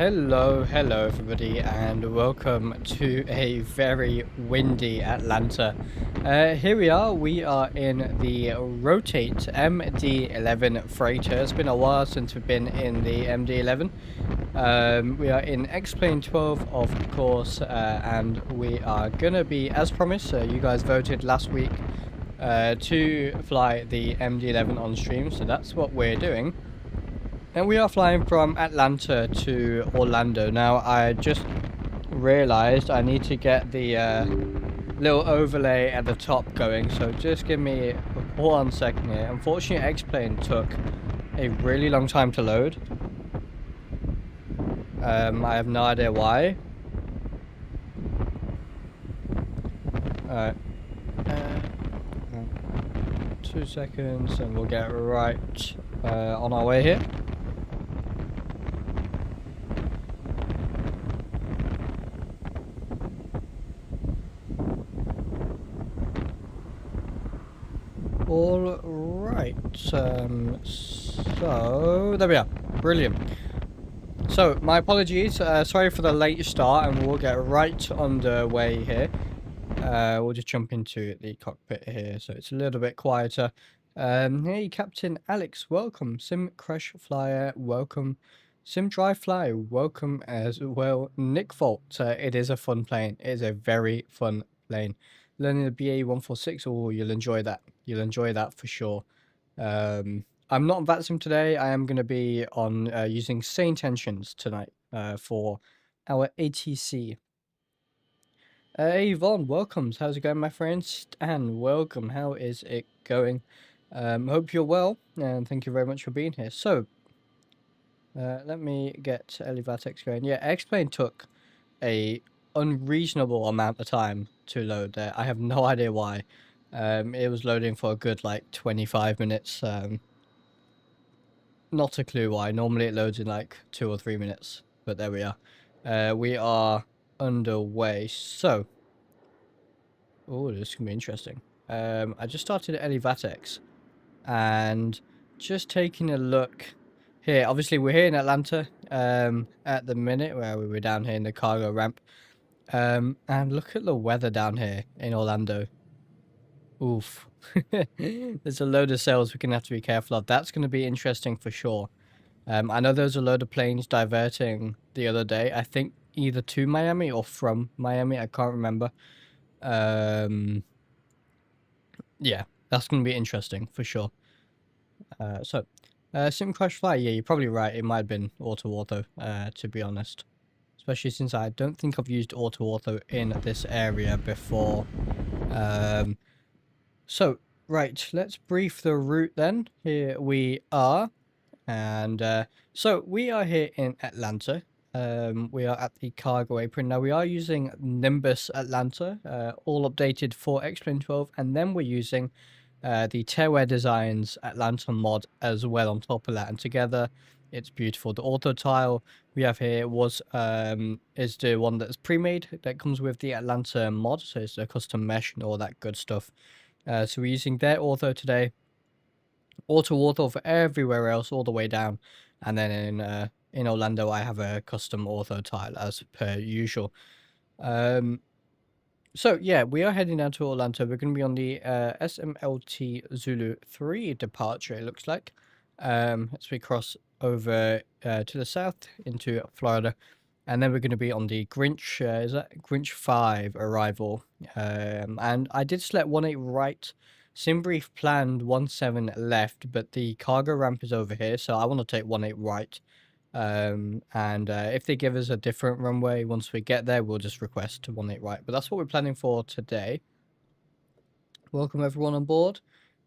Hello everybody, and welcome to a very windy Atlanta. Here we are in the Rotate MD-11 freighter. It's been a while since we've been in the MD-11. We are in XP12 of course, and we are gonna be, as promised, you guys voted last week to fly the MD-11 on stream, so that's what we're doing. And we are flying from Atlanta to Orlando. Now, I just realized I need to get the little overlay at the top going, so just give me 1 second here. Unfortunately, X-Plane took a really long time to load. I have no idea why. Alright. 2 seconds and we'll get right on our way here. All right, so there we are. Brilliant. So my apologies, sorry for the late start, and we'll get right underway here. We'll just jump into the cockpit here so it's a little bit quieter. Hey Captain Alex, welcome. Sim Crash Flyer, welcome. Sim Dry Fly, welcome as well. Nick Volt, it is a fun plane. It is a very fun plane. Learning the BA146, oh, you'll enjoy that. You'll enjoy that for sure. I'm not on VATSIM today. I am going to be on using Sane Tensions tonight for our ATC. Hey Vaughn, welcomes. How's it going, my friend? Stan, welcome. How is it going? Hope you're well, and thank you very much for being here. So, let me get Elivatex going. Yeah, X-Plane took a unreasonable amount of time to load there. I have no idea why. It was loading for a good like 25 minutes. Not a clue why. Normally it loads in like 2 or 3 minutes, but there we are. We are underway. So, oh, this is gonna be interesting. I just started Elivatex and just taking a look here. Obviously we're here in Atlanta at the minute, where we were down here in the cargo ramp. And look at the weather down here in Orlando. Oof. There's a load of cells we're going to have to be careful of. That's going to be interesting for sure. I know there's a load of planes diverting the other day. I think either to Miami or from Miami. I can't remember. Yeah, that's going to be interesting for sure. Sim Crash Fly, yeah, you're probably right. It might have been auto, to be honest. Especially since I don't think I've used auto in this area before. So, right, let's brief the route then. Here we are. And so we are here in Atlanta. We are at the cargo apron. Now we are using Nimbus Atlanta, all updated for XP12, and then we're using the Tearwear Designs Atlanta mod as well on top of that, and together it's beautiful. The auto tile we have here is the one that's pre-made, that comes with the Atlanta mod, so it's a custom mesh and all that good stuff. So we're using their auto today, auto for everywhere else all the way down, and then in Orlando I have a custom auto tile as per usual. So yeah, we are heading down to Orlando. We're going to be on the SMLT Zulu 3 departure, it looks like, as we cross over to the south into Florida. And then we're going to be on the Grinch, is that Grinch 5 arrival. And I did select 18 right. Simbrief planned 17 left, but the cargo ramp is over here, so I want to take 18 right. If they give us a different runway once we get there, we'll just request 18 right. But that's what we're planning for today. Welcome everyone on board.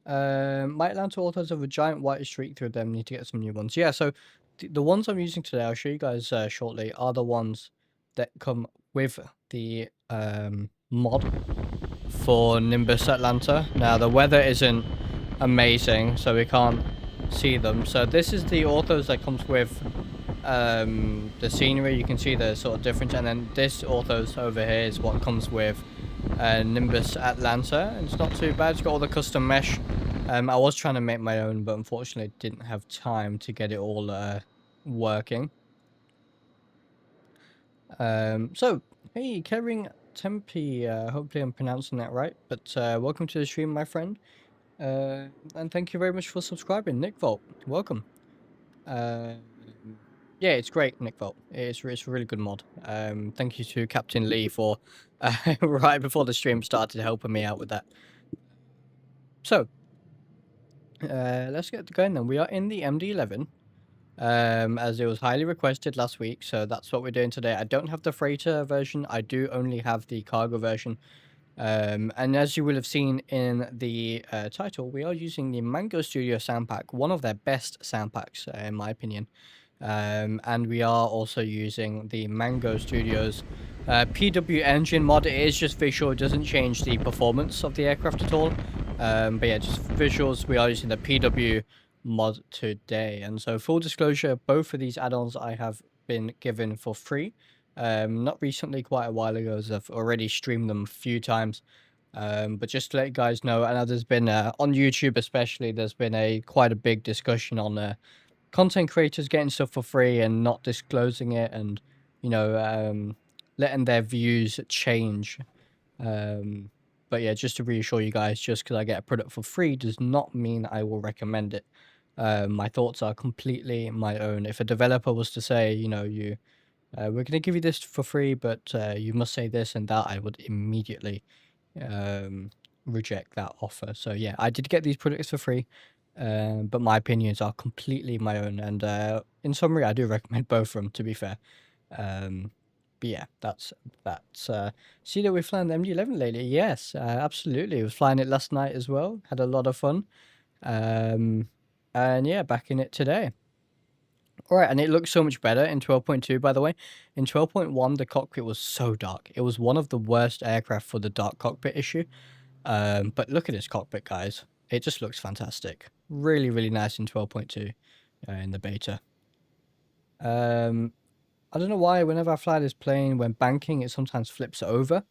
My Atlanta autos have a giant white streak through them. Need to get some new ones. Yeah, so the ones I'm using today, I'll show you guys shortly, are the ones that come with the mod for Nimbus Atlanta. Now the weather isn't amazing, so we can't see them. So this is the autos that comes with the scenery. You can see the sort of difference, and then this autos over here is what comes with Nimbus Atlanta. And it's not too bad. It's got all the custom mesh. I was trying to make my own, but unfortunately didn't have time to get it all working. So, hey, Kevin Tempe, hopefully I'm pronouncing that right, but welcome to the stream, my friend. And thank you very much for subscribing, Nick Volt. Welcome. Yeah, it's great, Nick Volt. It's a really good mod. Thank you to Captain Lee for right before the stream started helping me out with that. So, let's get going then. We are in the MD-11. As it was highly requested last week, so that's what we're doing today. I don't have the freighter version. I do only have the cargo version. And as you will have seen in the title, we are using the Mango Studio Soundpack, one of their best soundpacks, in my opinion. And we are also using the Mango Studios PW engine mod. It is just visual, it doesn't change the performance of the aircraft at all. But yeah, just visuals, we are using the PW mod today. And so full disclosure, both of these add-ons I have been given for free. Not recently, quite a while ago, as I've already streamed them a few times. But just to let you guys know, I know there's been on YouTube especially, there's been quite a big discussion on content creators getting stuff for free and not disclosing it, and you know, letting their views change. But yeah, just to reassure you guys, just because I get a product for free does not mean I will recommend it. My thoughts are completely my own. If a developer was to say, you know, we're going to give you this for free, but you must say this and that, I would immediately reject that offer. So yeah, I did get these products for free, but my opinions are completely my own. And in summary, I do recommend both of them, to be fair. But yeah, that's see that we're flying the MD-11 lately. Yes, absolutely. I was flying it last night as well. Had a lot of fun. And yeah, back in it today. All right, and it looks so much better in 12.2, by the way. In 12.1, the cockpit was so dark. It was one of the worst aircraft for the dark cockpit issue. But look at this cockpit, guys. It just looks fantastic. Really, really nice in 12.2 in the beta. I don't know why whenever I fly this plane, when banking, it sometimes flips over.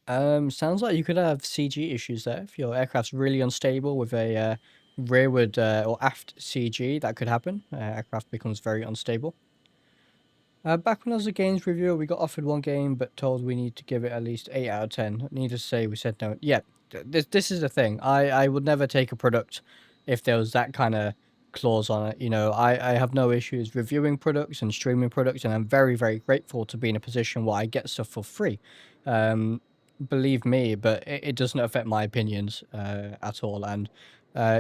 Sounds like you could have CG issues there. If your aircraft's really unstable with a rearward or aft CG, that could happen. Aircraft becomes very unstable. Back when I was a games reviewer, we got offered one game, but told we need to give it at least 8 out of 10. Needless to say, we said no. Yeah, this is the thing. I would never take a product if there was that kind of clause on it. You know, I have no issues reviewing products and streaming products, and I'm very, very grateful to be in a position where I get stuff for free. Believe me, but it doesn't affect my opinions at all. And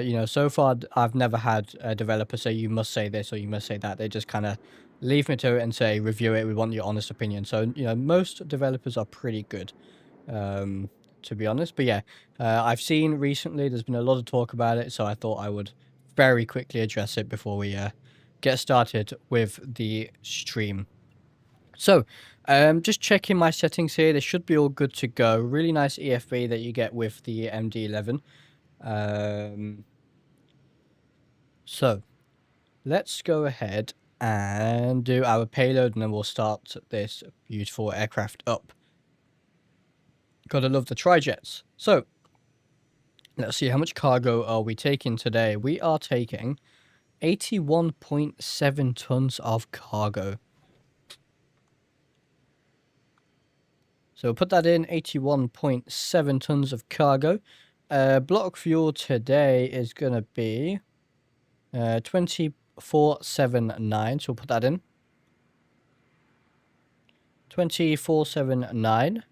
you know, so far I've never had a developer say you must say this or you must say that. They just kind of leave me to it and say review it, we want your honest opinion. So you know, most developers are pretty good, to be honest. But yeah, I've seen recently there's been a lot of talk about it, so I thought I would very quickly address it before we get started with the stream. So just checking my settings here, they should be all good to go. Really nice EFB that you get with the MD-11. So let's go ahead and do our payload, and then we'll start this beautiful aircraft up. Gotta love the tri-jets. So let's see, how much cargo are we taking today? We are taking 81.7 tons of cargo. So we'll put that in, 81.7 tons of cargo. Block fuel today is going to be 2479, so we'll put that in. 2479.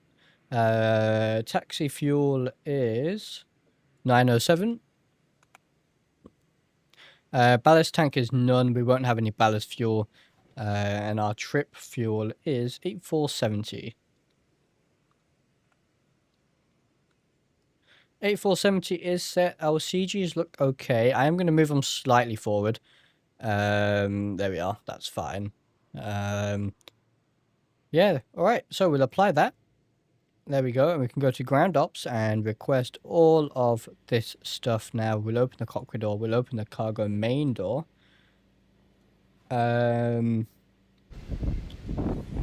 Taxi fuel is 907. Ballast tank is none, we won't have any ballast fuel. And our trip fuel is 8470. 8470 is set. Our CGs look okay. I am going to move them slightly forward. There we are. That's fine. Yeah. All right. So we'll apply that. There we go. And we can go to ground ops and request all of this stuff now. We'll open the cockpit door. We'll open the cargo main door.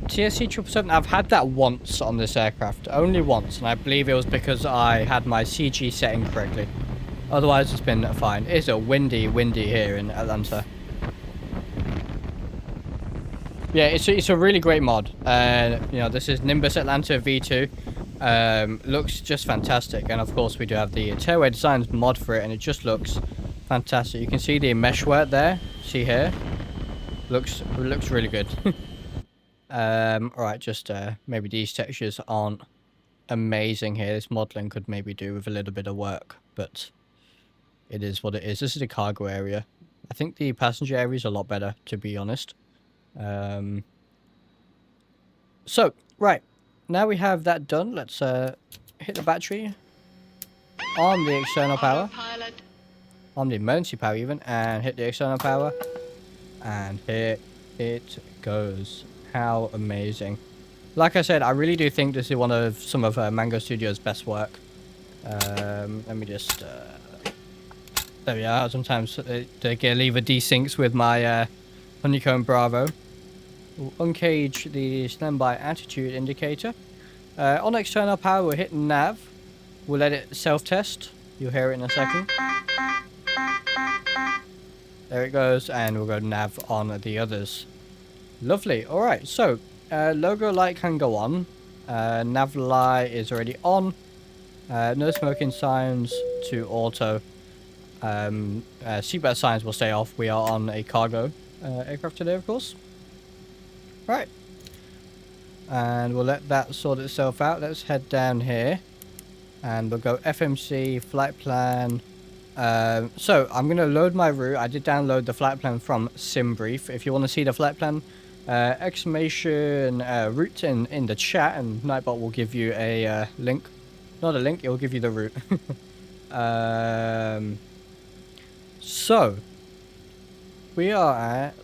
TSC 777, I've had that once on this aircraft, only once, and I believe it was because I had my CG set incorrectly. Otherwise, it's been fine. It's a windy here in Atlanta. Yeah, it's a really great mod. You know, this is Nimbus Atlanta V2. Looks just fantastic, and of course we do have the Tailway Designs mod for it, and it just looks fantastic. You can see the mesh work there. See here, looks really good. All right, just maybe these textures aren't amazing here. This modeling could maybe do with a little bit of work, but it is what it is. This is the cargo area. I think the passenger area is a lot better, to be honest. So, right. Now we have that done. Let's hit the battery. Arm the external power. Arm the emergency power even. And hit the external power. And here it goes. How amazing. Like I said, I really do think this is one of some of Mango Studio's best work. Let me just... there we are. Sometimes they leave a desyncs with my Honeycomb Bravo. We'll uncage the standby attitude indicator. On external power, we'll hit nav. We'll let it self-test. You'll hear it in a second. There it goes, and we'll go nav on the others. Lovely. Alright, so logo light can go on. Nav light is already on. No smoking signs to auto. Seatbelt signs will stay off. We are on a cargo aircraft today, of course. Right. And we'll let that sort itself out. Let's head down here. And we'll go FMC, flight plan. So, I'm going to load my route. I did download the flight plan from SimBrief. If you want to see the flight plan, exclamation route in the chat. And Nightbot will give you a link. Not a link, it will give you the route. So, we are at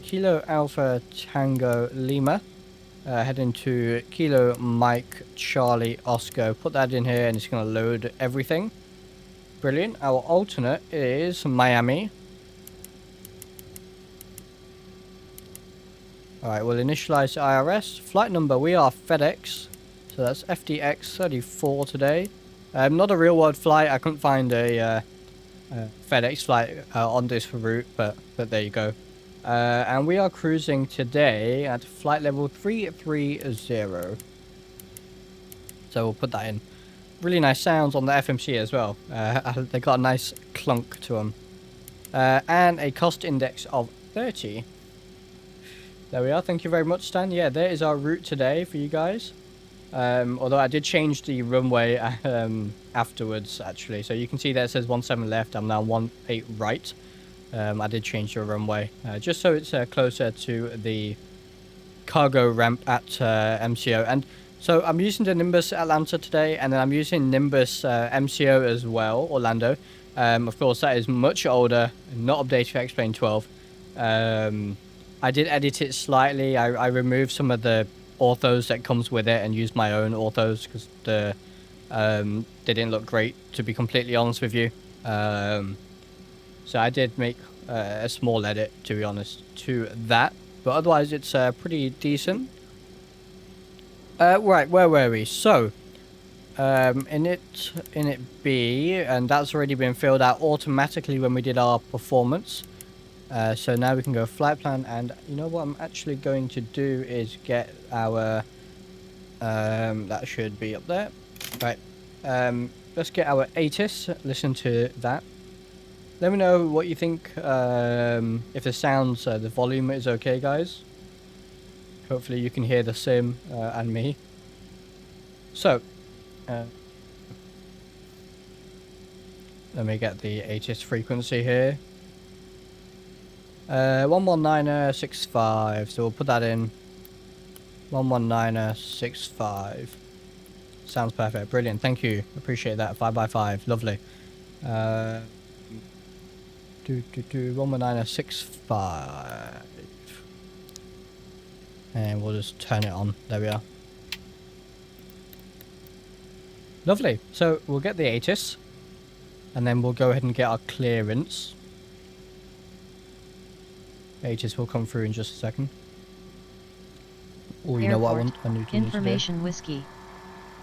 Kilo Alpha Tango Lima, heading to Kilo Mike Charlie Oscar. Put that in here and it's going to load everything. Brilliant. Our alternate is Miami. Alright, we'll initialize the IRS. Flight number, we are FedEx. So that's FDX 34 today. Not a real world flight. I couldn't find a FedEx flight on this route, but there you go. And we are cruising today at flight level 330. So we'll put that in. Really nice sounds on the FMC as well. They got a nice clunk to them. And a cost index of 30. There we are. Thank you very much, Stan. Yeah, there is our route today for you guys. Although I did change the runway afterwards, actually. So you can see there it says 17 left. I'm now 18 right. I did change the runway just so it's closer to the cargo ramp at MCO. And so I'm using the Nimbus Atlanta today, and then I'm using Nimbus MCO as well, Orlando. Of course, that is much older, not updated for XP12. I did edit it slightly. I removed some of the orthos that comes with it and used my own orthos because they didn't look great, to be completely honest with you. So I did make a small edit, to be honest, to that. But otherwise, it's pretty decent. Right, where were we? So, in it B, and that's already been filled out automatically when we did our performance. So now we can go flight plan, and you know what I'm actually going to do is get our, that should be up there. Right, let's get our ATIS, listen to that. Let me know what you think, if the sounds, the volume is okay, guys. Hopefully you can hear the sim and me. So, let me get the ATIS frequency here. 119.65, so we'll put that in. 119.65. Sounds perfect. Brilliant. Thank you. Appreciate that. 5x5. Lovely. 119.65. And we'll just turn it on. There we are. Lovely. So we'll get the ATIS. And then we'll go ahead and get our clearance. ATIS will come through in just a second. Oh, you know what I want? I need to Information Whiskey.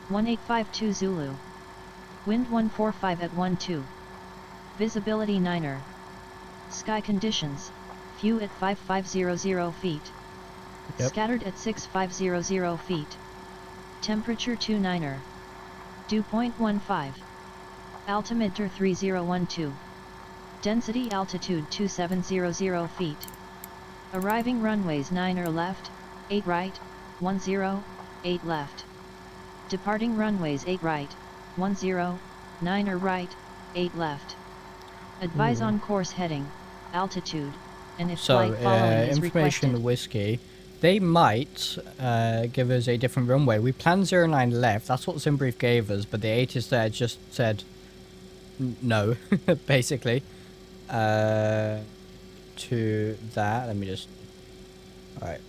1852 Zulu. Wind 145 at 12. Visibility 9er. Sky conditions. Few at 5500 feet. Yep. Scattered at 6500 feet. Temperature 29er. Dew point 15. Altimeter 3012. Density altitude 2700 feet. Arriving runways 9er left, 8 right, 10, 8 left. Departing runways 8 right, 10, 9er right, 8 left. Advise on course heading, altitude, and if flight following is information requested. whiskey. They might give us a different runway. We planned 09 left. That's what SimBrief gave us, but the ATIS there just said no, basically. To that, let me just... Alright.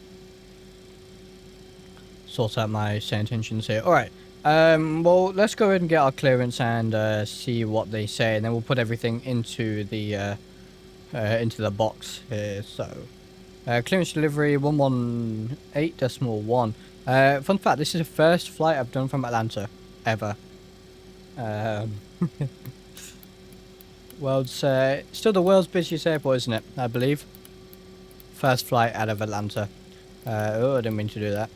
Sort out my intentions here. Alright. Well, let's go ahead and get our clearance and see what they say, and then we'll put everything into the box here. So, clearance delivery 118.1. Fun fact: this is the first flight I've done from Atlanta ever. Still the world's busiest airport, isn't it? I believe. First flight out of Atlanta. Oh, I didn't mean to do that.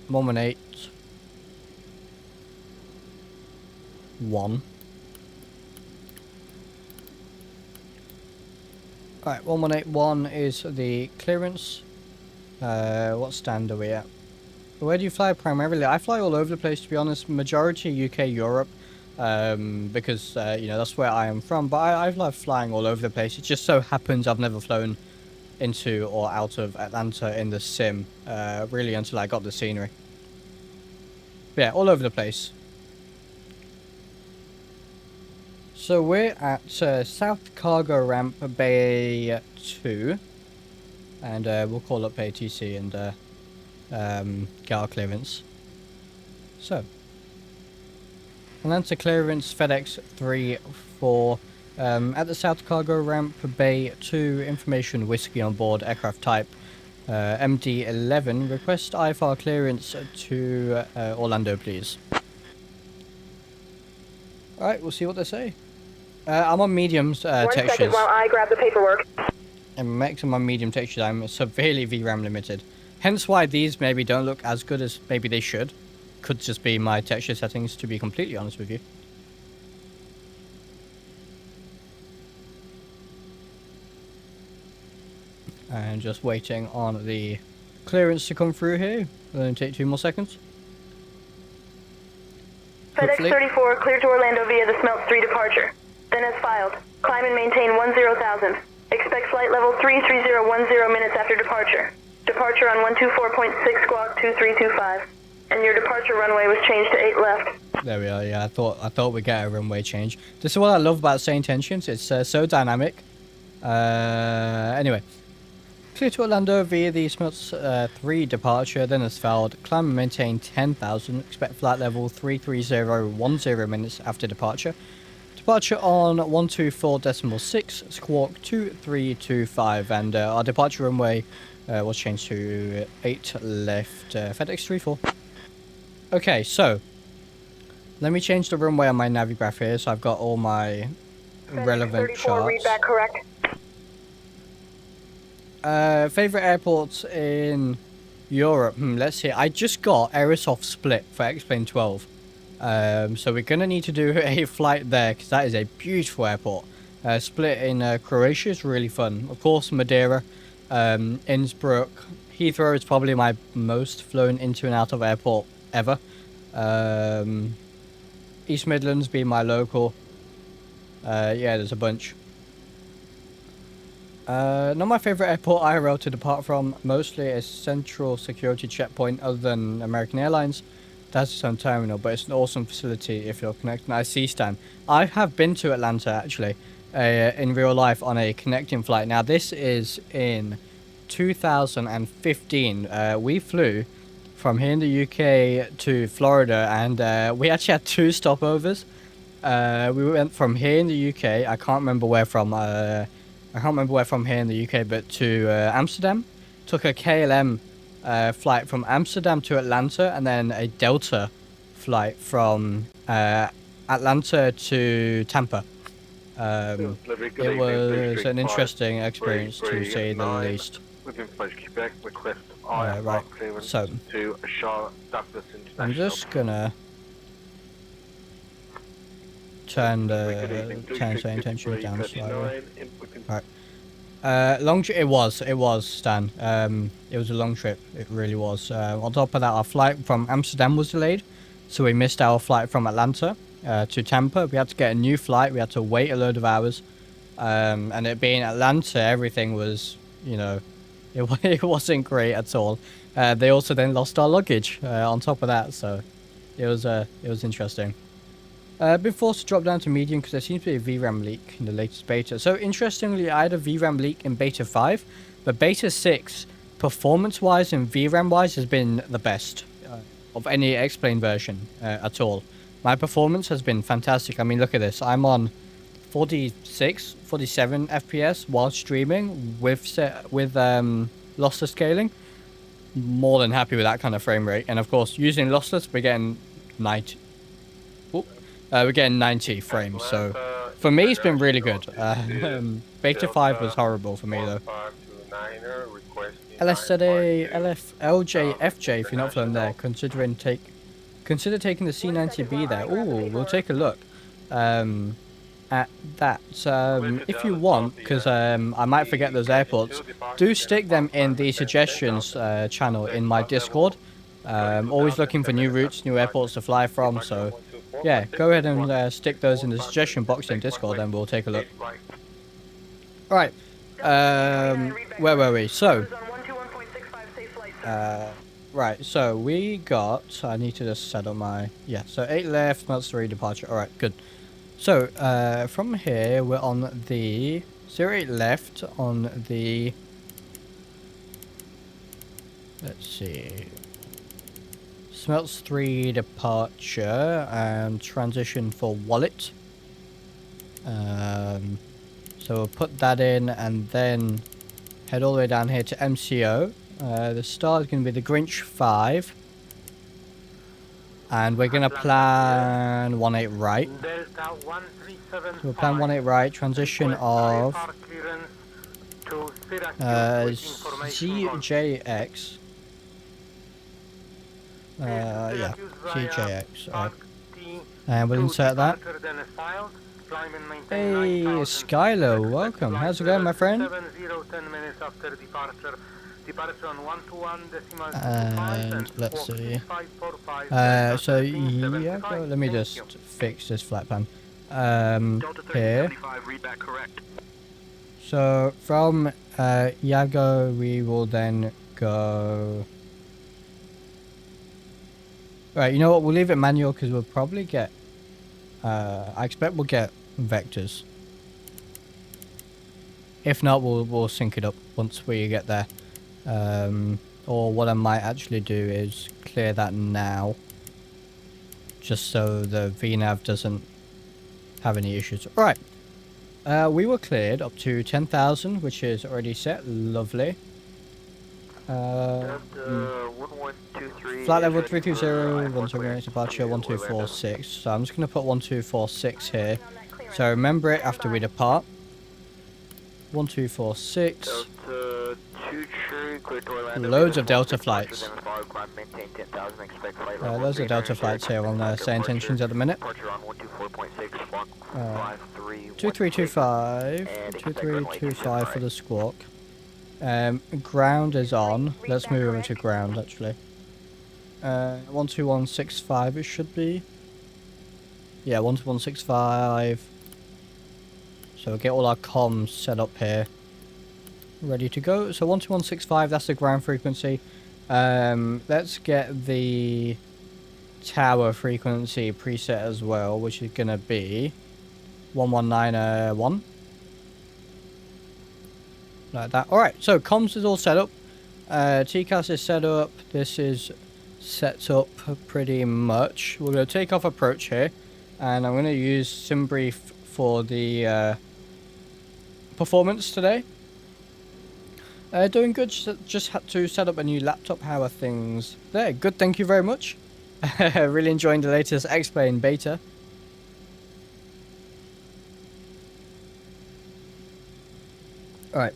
118.1. Alright, 1181 is the clearance. What stand are we at? Where do you fly primarily? I fly all over the place, to be honest. Majority UK, Europe. Because, you know, that's where I am from. But I love flying all over the place. It just so happens I've never flown into or out of Atlanta in the sim. Really until I got the scenery. But yeah, all over the place. So we're at South Cargo Ramp Bay 2. And we'll call up ATC and get our clearance. So, Atlanta clearance FedEx 34 at the South Cargo Ramp Bay 2. Information whiskey on board, aircraft type MD-11. Request IFR clearance to Orlando, please. Alright, we'll see what they say. I'm on medium textures. 1 second while I grab the paperwork. And maximum medium textures, I'm severely VRAM limited. Hence why these maybe don't look as good as maybe they should. Could just be my texture settings, to be completely honest with you. And just waiting on the clearance to come through here. It'll only take 2 more seconds. FedEx Hopefully. 34 cleared to Orlando via the Smelts 3 departure. Then as filed. Climb and maintain 10,000. Expect flight level 33010 minutes after departure. Departure on 124.6 squawk 2325. And your departure runway was changed to 8 left. There we are. Yeah, I thought we'd get a runway change. This is what I love about Saint Intentions. It's so dynamic. Anyway, clear to Orlando via the Smelts 3 departure. Then as filed, climb and maintain 10,000. Expect flight level 33010 minutes after departure. Departure on 124.6 squawk 2325, and our departure runway was changed to 8 left. FedEx 34. Okay, so let me change the runway on my Navigraph here, so I've got all my relevant 34, charts. read back correct. Favorite airports in Europe? Let's see. I just got Aerospace Split for XP12. So we're gonna need to do a flight there because that is a beautiful airport. Split in Croatia is really fun. Of course, Madeira, Innsbruck, Heathrow is probably my most flown into and out of airport ever. East Midlands being my local. Yeah, there's a bunch. Not my favorite airport IRL to depart from. Mostly a central security checkpoint other than American Airlines. That's its own terminal, but it's an awesome facility if you're connecting. I see, Stan. I have been to Atlanta, actually, in real life on a connecting flight. Now, this is in 2015. We flew from here in the UK to Florida, and we actually had 2 stopovers. We went from here in the UK. I can't remember where from. I can't remember where from here in the UK, but to Amsterdam. Took a KLM flight from Amsterdam to Atlanta, and then a Delta flight from Atlanta to Tampa. It was an interesting experience, to say the least. Within Quebec, request Right, so to Douglas I'm International. just gonna turn the say intention down slightly. Right. It was, Stan. It was a long trip, it really was. On top of that, our flight from Amsterdam was delayed, so we missed our flight from Atlanta to Tampa. We had to get a new flight, we had to wait a load of hours, and it being Atlanta, everything was, you know, it wasn't great at all. They also then lost our luggage on top of that, so it was interesting. Been forced to drop down to medium because there seems to be a VRAM leak in the latest beta. So interestingly, I had a VRAM leak in beta 5, but beta 6, performance-wise and VRAM-wise, has been the best of any explained version at all. My performance has been fantastic. I mean, look at this. I'm on 46, 47 FPS while streaming with lossless scaling. More than happy with that kind of frame rate. And of course, using lossless, we're getting 90. We're getting 90 frames, so for me it's been really good. Beta 5 was horrible for me though. LSZA, LF, LJ, FJ, if you're not from there, consider taking the C90B there. Ooh, we'll take a look at that. If you want, because I might forget those airports, do stick them in the suggestions channel in my Discord. Always looking for new routes, new airports to fly from, so yeah, go ahead and stick those in the suggestion box in Discord and we'll take a look. Right, where were we? So, right, so we got, I need to just set up my, yeah, so 8 left, that's 3 departure, alright, good. So, from here, we're on the 08 left on the, let's see, Smelts 3 departure and transition for wallet. So we'll put that in and then head all the way down here to MCO. The star is going to be the Grinch 5. And we're going to plan 18 right. So we'll plan 18 right, transition of ZJX. Yeah, CJX. And we'll insert that. Hey, Skylo, welcome. How's it going, my friend? And let's see. So yeah, let me just fix this flight plan. Here. So from Yago, we will then go. Right, you know what? We'll leave it manual because we'll probably get. I expect we'll get vectors. If not, we'll sync it up once we get there. Or what I might actually do is clear that now, just so the VNav doesn't have any issues. Right, we were cleared up to 10,000, which is already set. Lovely. Flight level 320, 128 departure, 1246. So I'm just going to put 1246 here. So remember it after we depart. 1246. Loads of Delta flights. Loads of Delta flights here on say intentions at the minute. 2325. 2325 for the squawk. Ground is on. Let's move over to ground actually. 12165 it should be. Yeah, 12165. So we'll get all our comms set up here. Ready to go. So 12165, that's the ground frequency. Let's get the tower frequency preset as well, which is gonna be 1191. Like that. Alright, so comms is all set up. TCAS is set up. This is set up pretty much. We're going to take off approach here. And I'm going to use SimBrief for the performance today. Doing good. Just had to set up a new laptop. How are things there? Good, thank you very much. Really enjoying the latest X-Plane beta. Alright.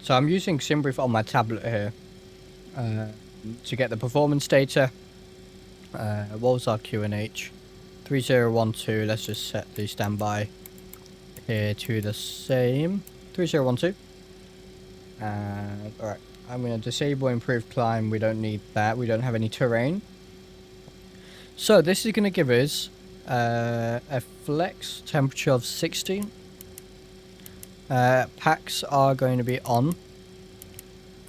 So I'm using SimBrief on my tablet here. to get the performance data. What was our QNH? 3012. Let's just set the standby here to the same 3012. Alright, I'm going to disable improved climb. We don't need that. We don't have any terrain. So this is going to give us a flex temperature of 60. Packs are going to be on.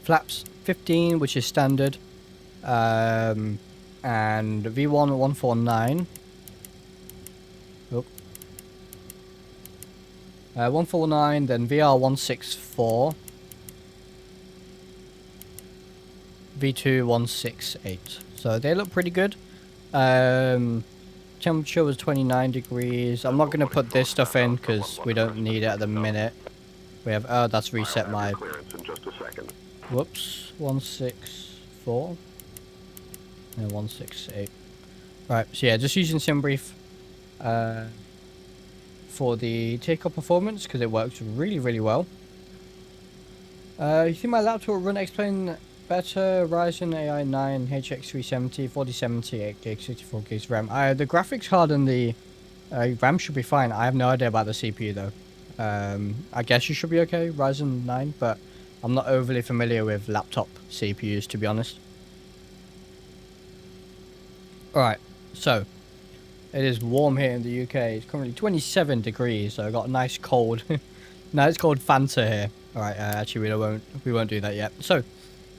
Flaps 15, which is standard. And V1 149. Oh. 149, then VR 164. V2 168. So they look pretty good. Temperature was 29 degrees. I'm not going to put this stuff in because we don't need it at the minute. We have, oh, that's reset my, whoops, 164 and 168. Right, so yeah, just using SimBrief for the takeoff performance because it works really, really well. You think my laptop will run X-Plane better? Ryzen AI 9 HX370 4070 8 GB 64 GB RAM. The graphics card and the RAM should be fine. I have no idea about the CPU though. I guess you should be okay, Ryzen 9, but I'm not overly familiar with laptop CPUs to be honest. Alright, so it is warm here in the UK. It's currently 27 degrees, so I got a nice cold nice cold Fanta here. Alright, actually we won't do that yet. So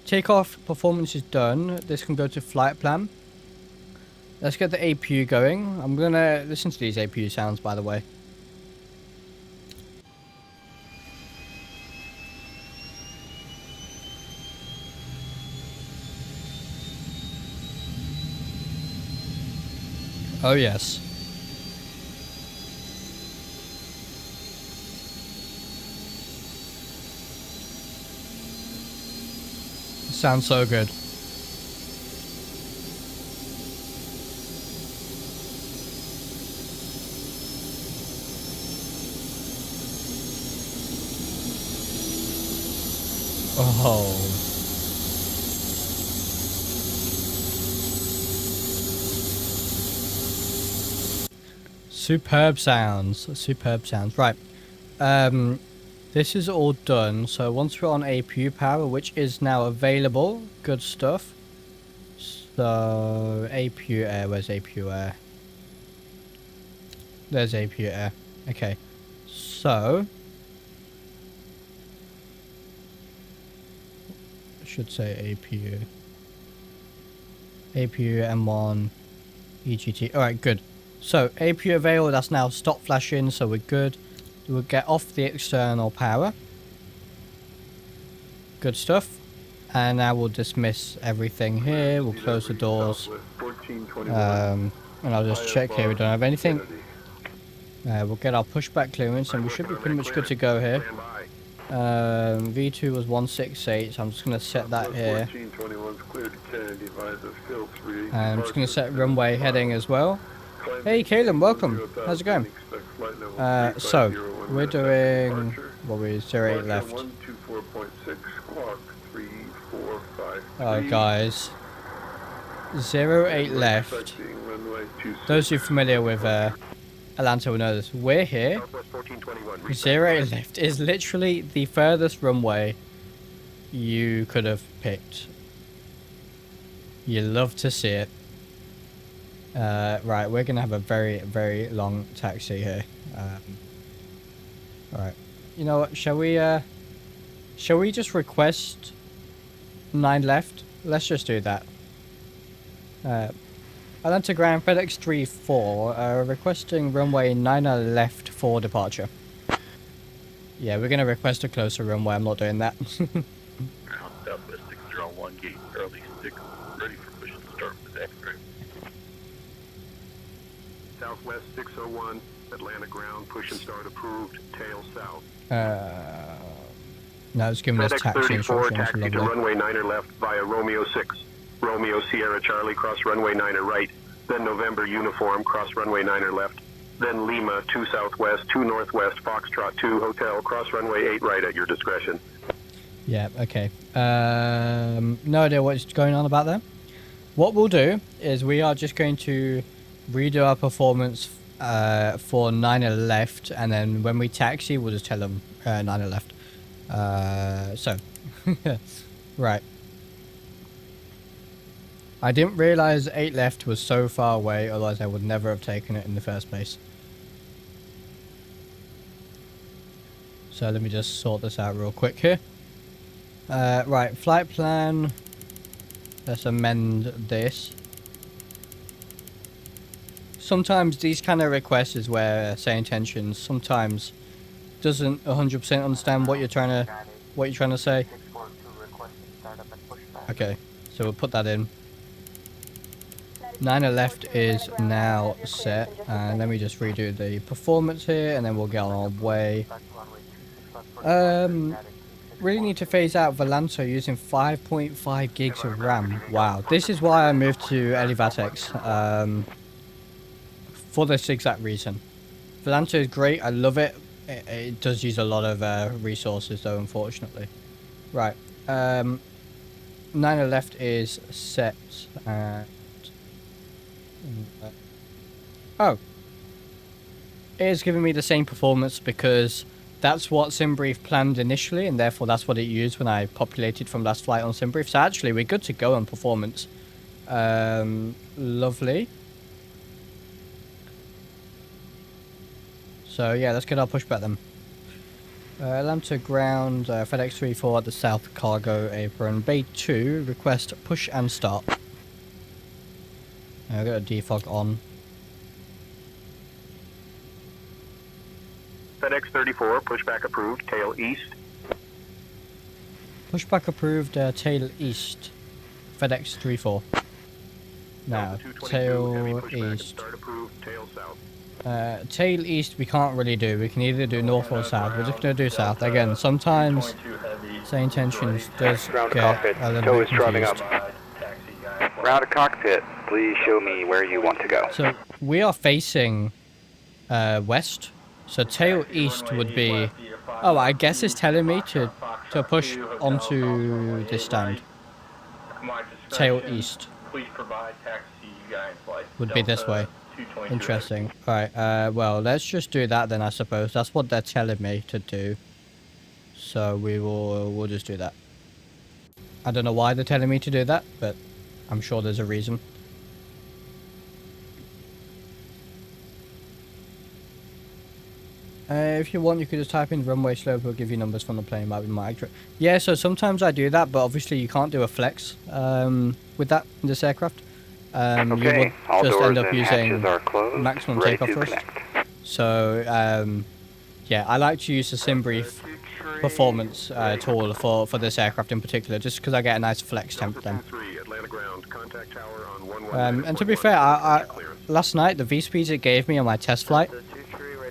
takeoff performance is done. This can go to flight plan. Let's get the APU going. I'm gonna listen to these APU sounds, by the way. Oh yes. Sounds so good. Oh. Superb sounds. Superb sounds. Right. This is all done, so once we're on APU power, which is now available, good stuff. So, APU air, where's APU air? There's APU air. Okay, so, I should say APU. APU M1 EGT. Alright, good. So, APU available, that's now stop flashing, so we're good. We'll get off the external power. Good stuff. And now we'll dismiss everything here. We'll close the doors. And I'll just check here. We don't have anything. We'll get our pushback clearance and we should be pretty much good to go here. V2 was 168, so I'm just going to set that here. And I'm just going to set runway heading as well. Hey Caleb, welcome. How's it going? So, we're doing, what we 08 left. Oh guys, 08 left. Those who are familiar with Atlanta will know this. We're here. 08 left is literally the furthest runway you could have picked. You love to see it. Right, we're gonna have a very, very long taxi here. Alright. You know what, shall we just request 9 left? Let's just do that. Atlanta Grand FedEx 34, requesting runway 9 left for departure. Yeah, we're gonna request a closer runway, I'm not doing that. Southwest 601 gate, early 6, ready for push and start with X-ray. Southwest 601, Atlanta ground, push and start approved, tail south. No, it's giving us FedEx taxi 34, instructions. taxi to runway 9 left via Romeo 6. Romeo Sierra Charlie, cross runway 9 right. Then November uniform, cross runway 9 left. Then Lima 2 southwest, 2 northwest, Foxtrot 2 hotel, cross runway 8 right at your discretion. Yeah, okay. No idea what's going on about there. What we'll do is we are just going to redo our performance for 9er left, and then when we taxi, we'll just tell them 9er left. Right. I didn't realize 8 left was so far away, otherwise I would never have taken it in the first place. So let me just sort this out real quick here. Right, flight plan. Let's amend this. Sometimes these kind of requests is where say intentions sometimes doesn't 100% understand what you're trying to say. Okay, so we'll put that in. 9er left is now set, and let me just redo the performance here, and then we'll get on our way. Really need to phase out Volanto using 5.5 gigs of RAM. Wow, this is why I moved to Elevatex, for this exact reason. Volanto is great, I love it. It does use a lot of resources though, unfortunately. Right, 9er left is set. Oh, it is giving me the same performance because that's what SimBrief planned initially, and therefore that's what it used when I populated from last flight on SimBrief. So actually we're good to go on performance. Lovely. So yeah, let's get our pushback then. Land to ground, FedEx 34 at the south cargo apron. Bay 2, request push and start. I've got a defog on. FedEx 34, pushback approved, tail east. Pushback approved, tail east. FedEx 34. Now, tail east. Start approved, tail south. Tail east we can't really do. We can either do north or south. We're just going to do south. Again, sometimes say intentions does get a little bit confused. Ground to Cockpit, please show me where you want to go. So we are facing west. So tail east would be... Oh, I guess it's telling me to push onto this stand. Tail east would be this way. Interesting. Alright, well, let's just do that then, I suppose. That's what they're telling me to do. So we'll just do that. I don't know why they're telling me to do that, but I'm sure there's a reason. If you want, you could just type in runway slope, it'll give you numbers from the plane, might be more accurate. Yeah, so sometimes I do that, but obviously you can't do a flex with that in this aircraft. Okay, you would just end up using maximum takeoff thrust. So, yeah, I like to use the SimBrief performance tool for this aircraft in particular, just because I get a nice flex temp then. And to be fair, last night the V-speeds it gave me on my test flight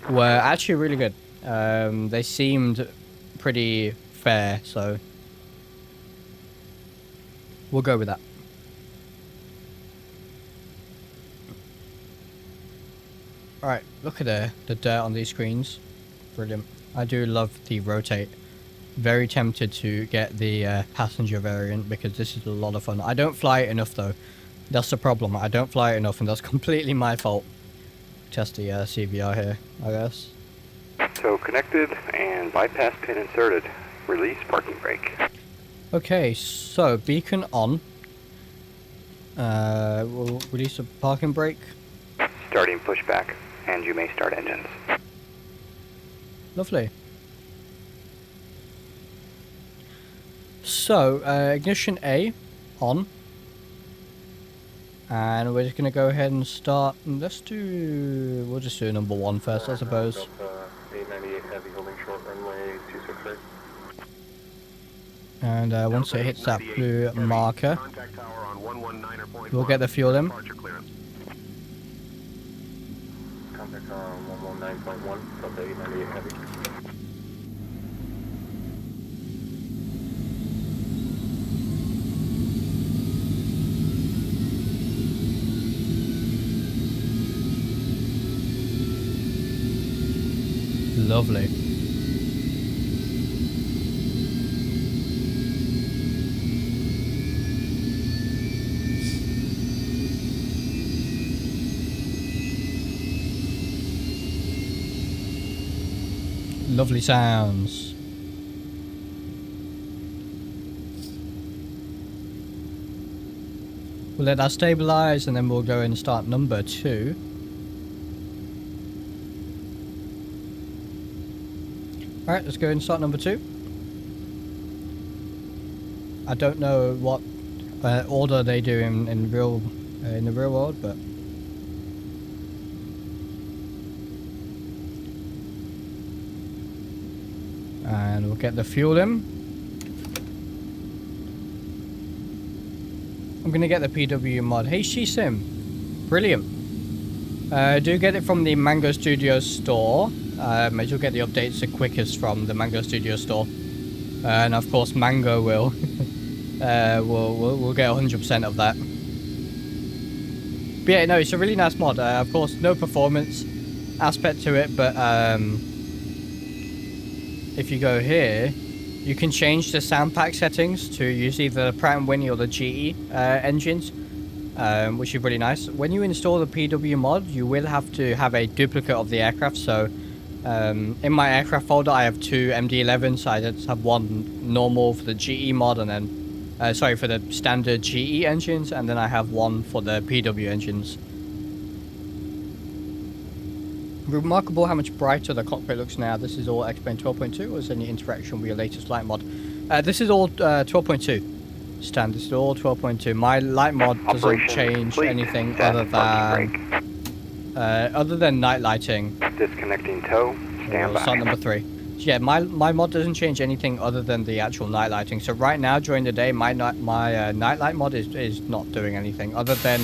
were actually really good. They seemed pretty fair, so we'll go with that. Alright, look at the dirt on these screens. Brilliant. I do love the rotate. Very tempted to get the passenger variant because this is a lot of fun. I don't fly it enough though. That's the problem. I don't fly it enough, and that's completely my fault. Test the CVR here, I guess. So connected and bypass pin inserted. Release parking brake. Okay, so beacon on. We'll release a parking brake. Starting pushback, and you may start engines. Lovely. So, ignition A on. And we're just going to go ahead and start. We'll just do number 1 first, I suppose. 898 heavy holding short runway 268. And once it hits that blue marker, we'll get the fuel in. Contact on 119.1, Delta 898 heavy. Lovely. Lovely sounds. We'll let that stabilize and then we'll go and start number 2. Alright, let's go and start number 2. I don't know what order they do in the real world, but and we'll get the fuel in. I'm gonna get the PW mod. HG Sim, brilliant. Do get it from the Mango Studio store. As you'll get the updates the quickest from the Mango Studio store, and of course Mango will we'll get 100% of that. But yeah, no, it's a really nice mod. Of course, no performance aspect to it, but if you go here, you can change the Soundpack settings to use either the Pratt & Whitney or the GE engines, which is really nice. When you install the PW mod, you will have to have a duplicate of the aircraft. So in my aircraft folder, I have 2 MD-11s. I just have one normal for the GE mod, and then sorry, for the standard GE engines, and then I have one for the PW engines. Remarkable how much brighter the cockpit looks now. This is all XP12.2, or is there any interaction with your latest light mod? This is all 12.2. Stan, this is all 12.2. My light mod doesn't change anything other than night lighting. Disconnecting tow. Stand by. Start number 3. So yeah, my mod doesn't change anything other than the actual night lighting. So right now during the day, my night light mod is not doing anything other than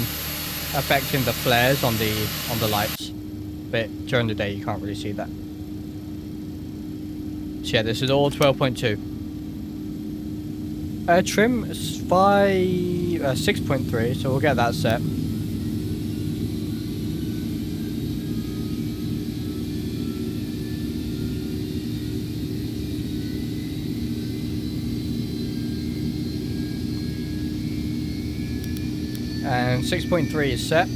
affecting the flares on the lights. But during the day you can't really see that. So yeah, this is all 12.2. Trim is 6.3, so we'll get that set. And 6.3 is set.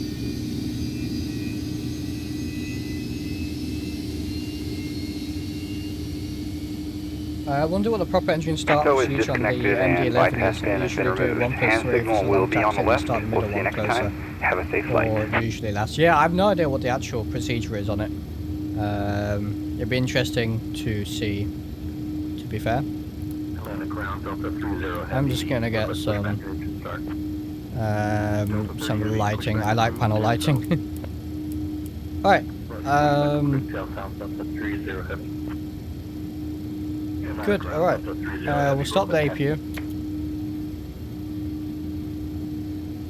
I wonder what the proper engine start So is is on the disconnected and MD-11 bypass is. pin has been Usually do removed. 1+3 Hand signal will be on the left. start the We'll middle see you one next closer. time. Have a safe flight. Or usually last. Yeah, I have no idea what the actual procedure is on it. It'd be interesting to see, to be fair. I'm just gonna get some lighting. I like panel lighting. Alright. Good, alright. We'll stop the APU.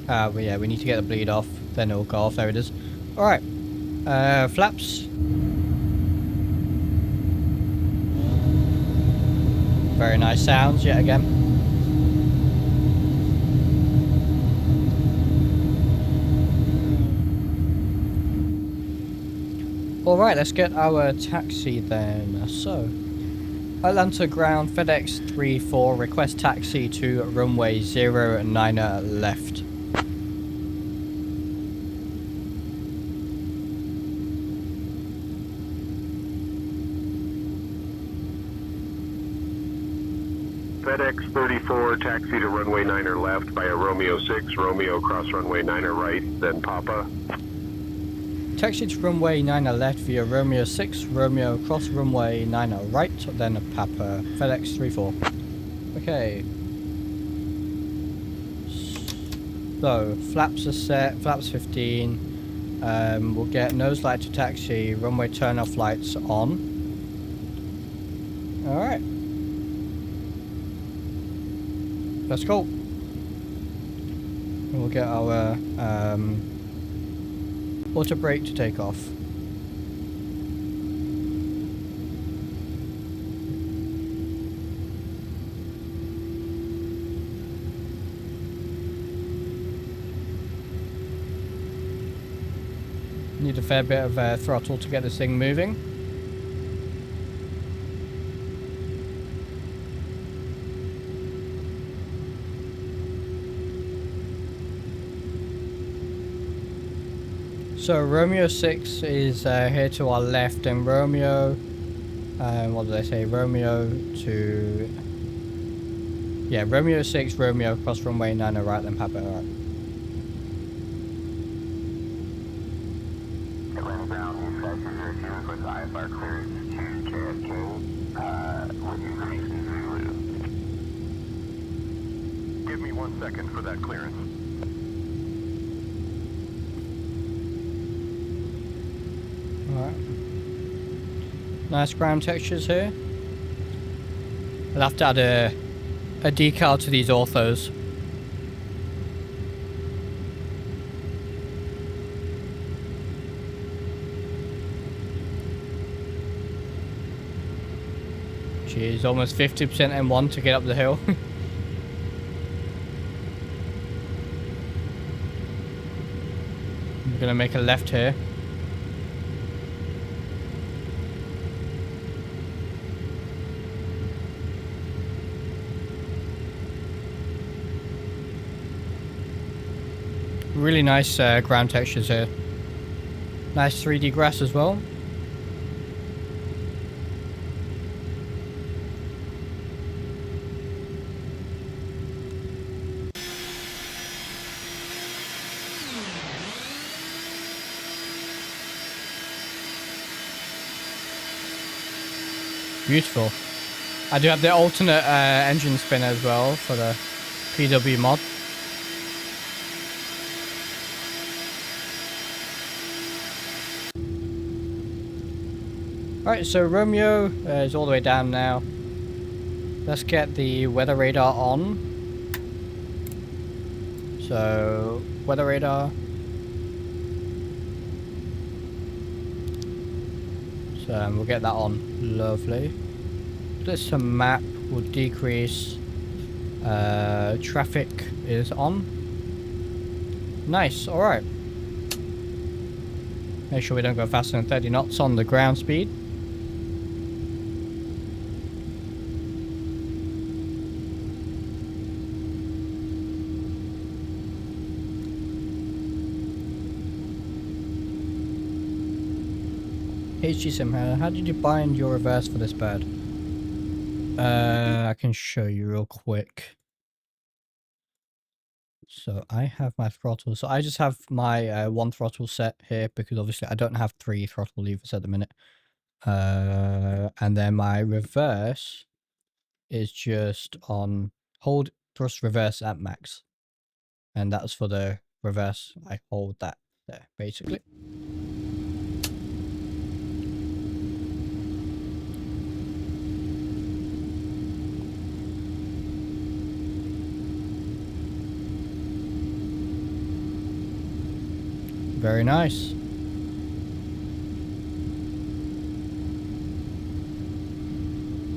But yeah, we need to get the bleed off, then it'll go off. There it is. Alright. Flaps. Very nice sounds yet again. Alright, let's get our taxi then. So, Atlanta ground, FedEx 34, request taxi to runway 09er left. FedEx 34, taxi to runway 9er left via Romeo 6, Romeo cross runway 9er right, then Papa. Taxi to runway 9er left via Romeo 6, Romeo cross runway 9er right, then Papa. FedEx 34. Okay. So, flaps are set, flaps 15. We'll get nose light to taxi, runway turn off lights on. Alright. Let's go. And we'll get our auto brake to take off. Need a fair bit of throttle to get this thing moving. So Romeo 6 is here to our left, and Romeo What did I say? Romeo to... Yeah, Romeo 6, Romeo, cross runway 9, right, then Papa, alright. Atlanta ground, these factors are tuned with IFR clearance to JFK, with information Zulu. Give me 1 second for that clearance. Alright. Nice ground textures here. I'll have to add a decal to these orthos. Jeez, almost 50% M1 to get up the hill. We're gonna make a left here. Really nice ground textures here. Nice 3D grass as well. Beautiful. I do have the alternate engine spinner as well for the PW mod. Alright, so Romeo is all the way down now. Let's get the weather radar on. So, weather radar. So we'll get that on. Lovely. This map will decrease. Traffic is on. Nice, alright. Make sure we don't go faster than 30 knots on the ground speed. HG somehow. How did you bind your reverse for this bird? I can show you real quick. So I have my throttle. So I just have my one throttle set here because obviously I don't have 3 throttle levers at the minute. And then my reverse is just on hold thrust reverse at max. And that's for the reverse. I hold that there basically. Very nice.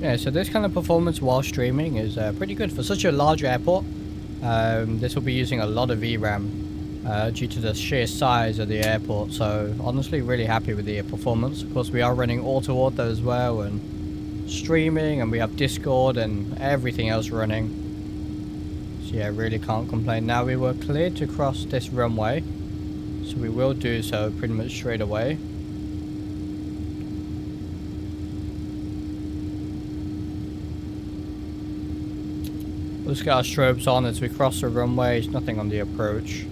Yeah, so this kind of performance while streaming is pretty good for such a large airport. This will be using a lot of VRAM due to the sheer size of the airport. So honestly, really happy with the performance. Of course, we are running auto as well and streaming, and we have Discord and everything else running. So yeah, really can't complain. Now we were cleared to cross this runway. So we will do so pretty much straight away. Let's get our strobes on as we cross the runway. There's nothing on the approach.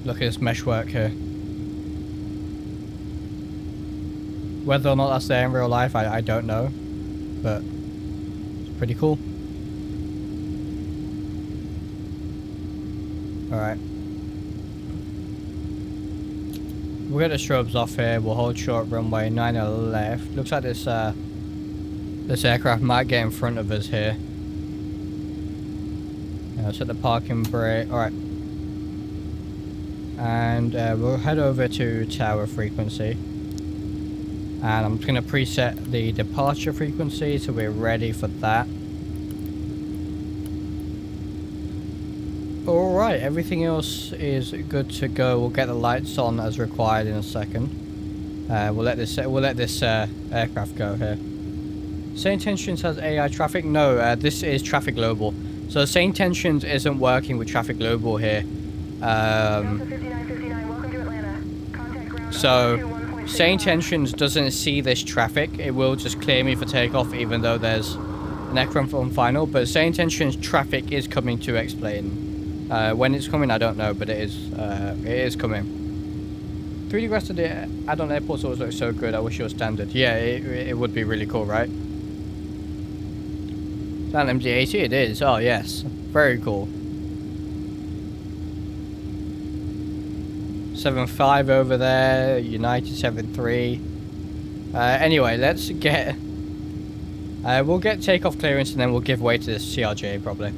Look at this meshwork here. Whether or not that's there in real life, I don't know. But it's pretty cool. Alright. We'll get the strobes off here. We'll hold short runway 9 left. Looks like this this aircraft might get in front of us here. Set the parking brake. Alright. And we'll head over to tower frequency. And I'm just going to preset the departure frequency so we're ready for that. Alright, everything else is good to go. We'll get the lights on as required in a second. We'll let this aircraft go here. St. Tensions has AI traffic? No, this is traffic global. So St. Tensions isn't working with traffic global here. Delta 5959, welcome to Atlanta. So, Say Intentions doesn't see this traffic. It will just clear me for takeoff, even though there's an aircraft on final. But Say Intentions traffic is coming to explain. When it's coming, I don't know, but it is coming. 3D rest of the add-on airports always look so good. I wish it was standard. Yeah, it would be really cool, right? Is that an MD-80? It is. Oh, yes. Very cool. 7.5 over there. United 7.3. Anyway, let's get... we'll get takeoff clearance and then we'll give way to this CRJ, probably.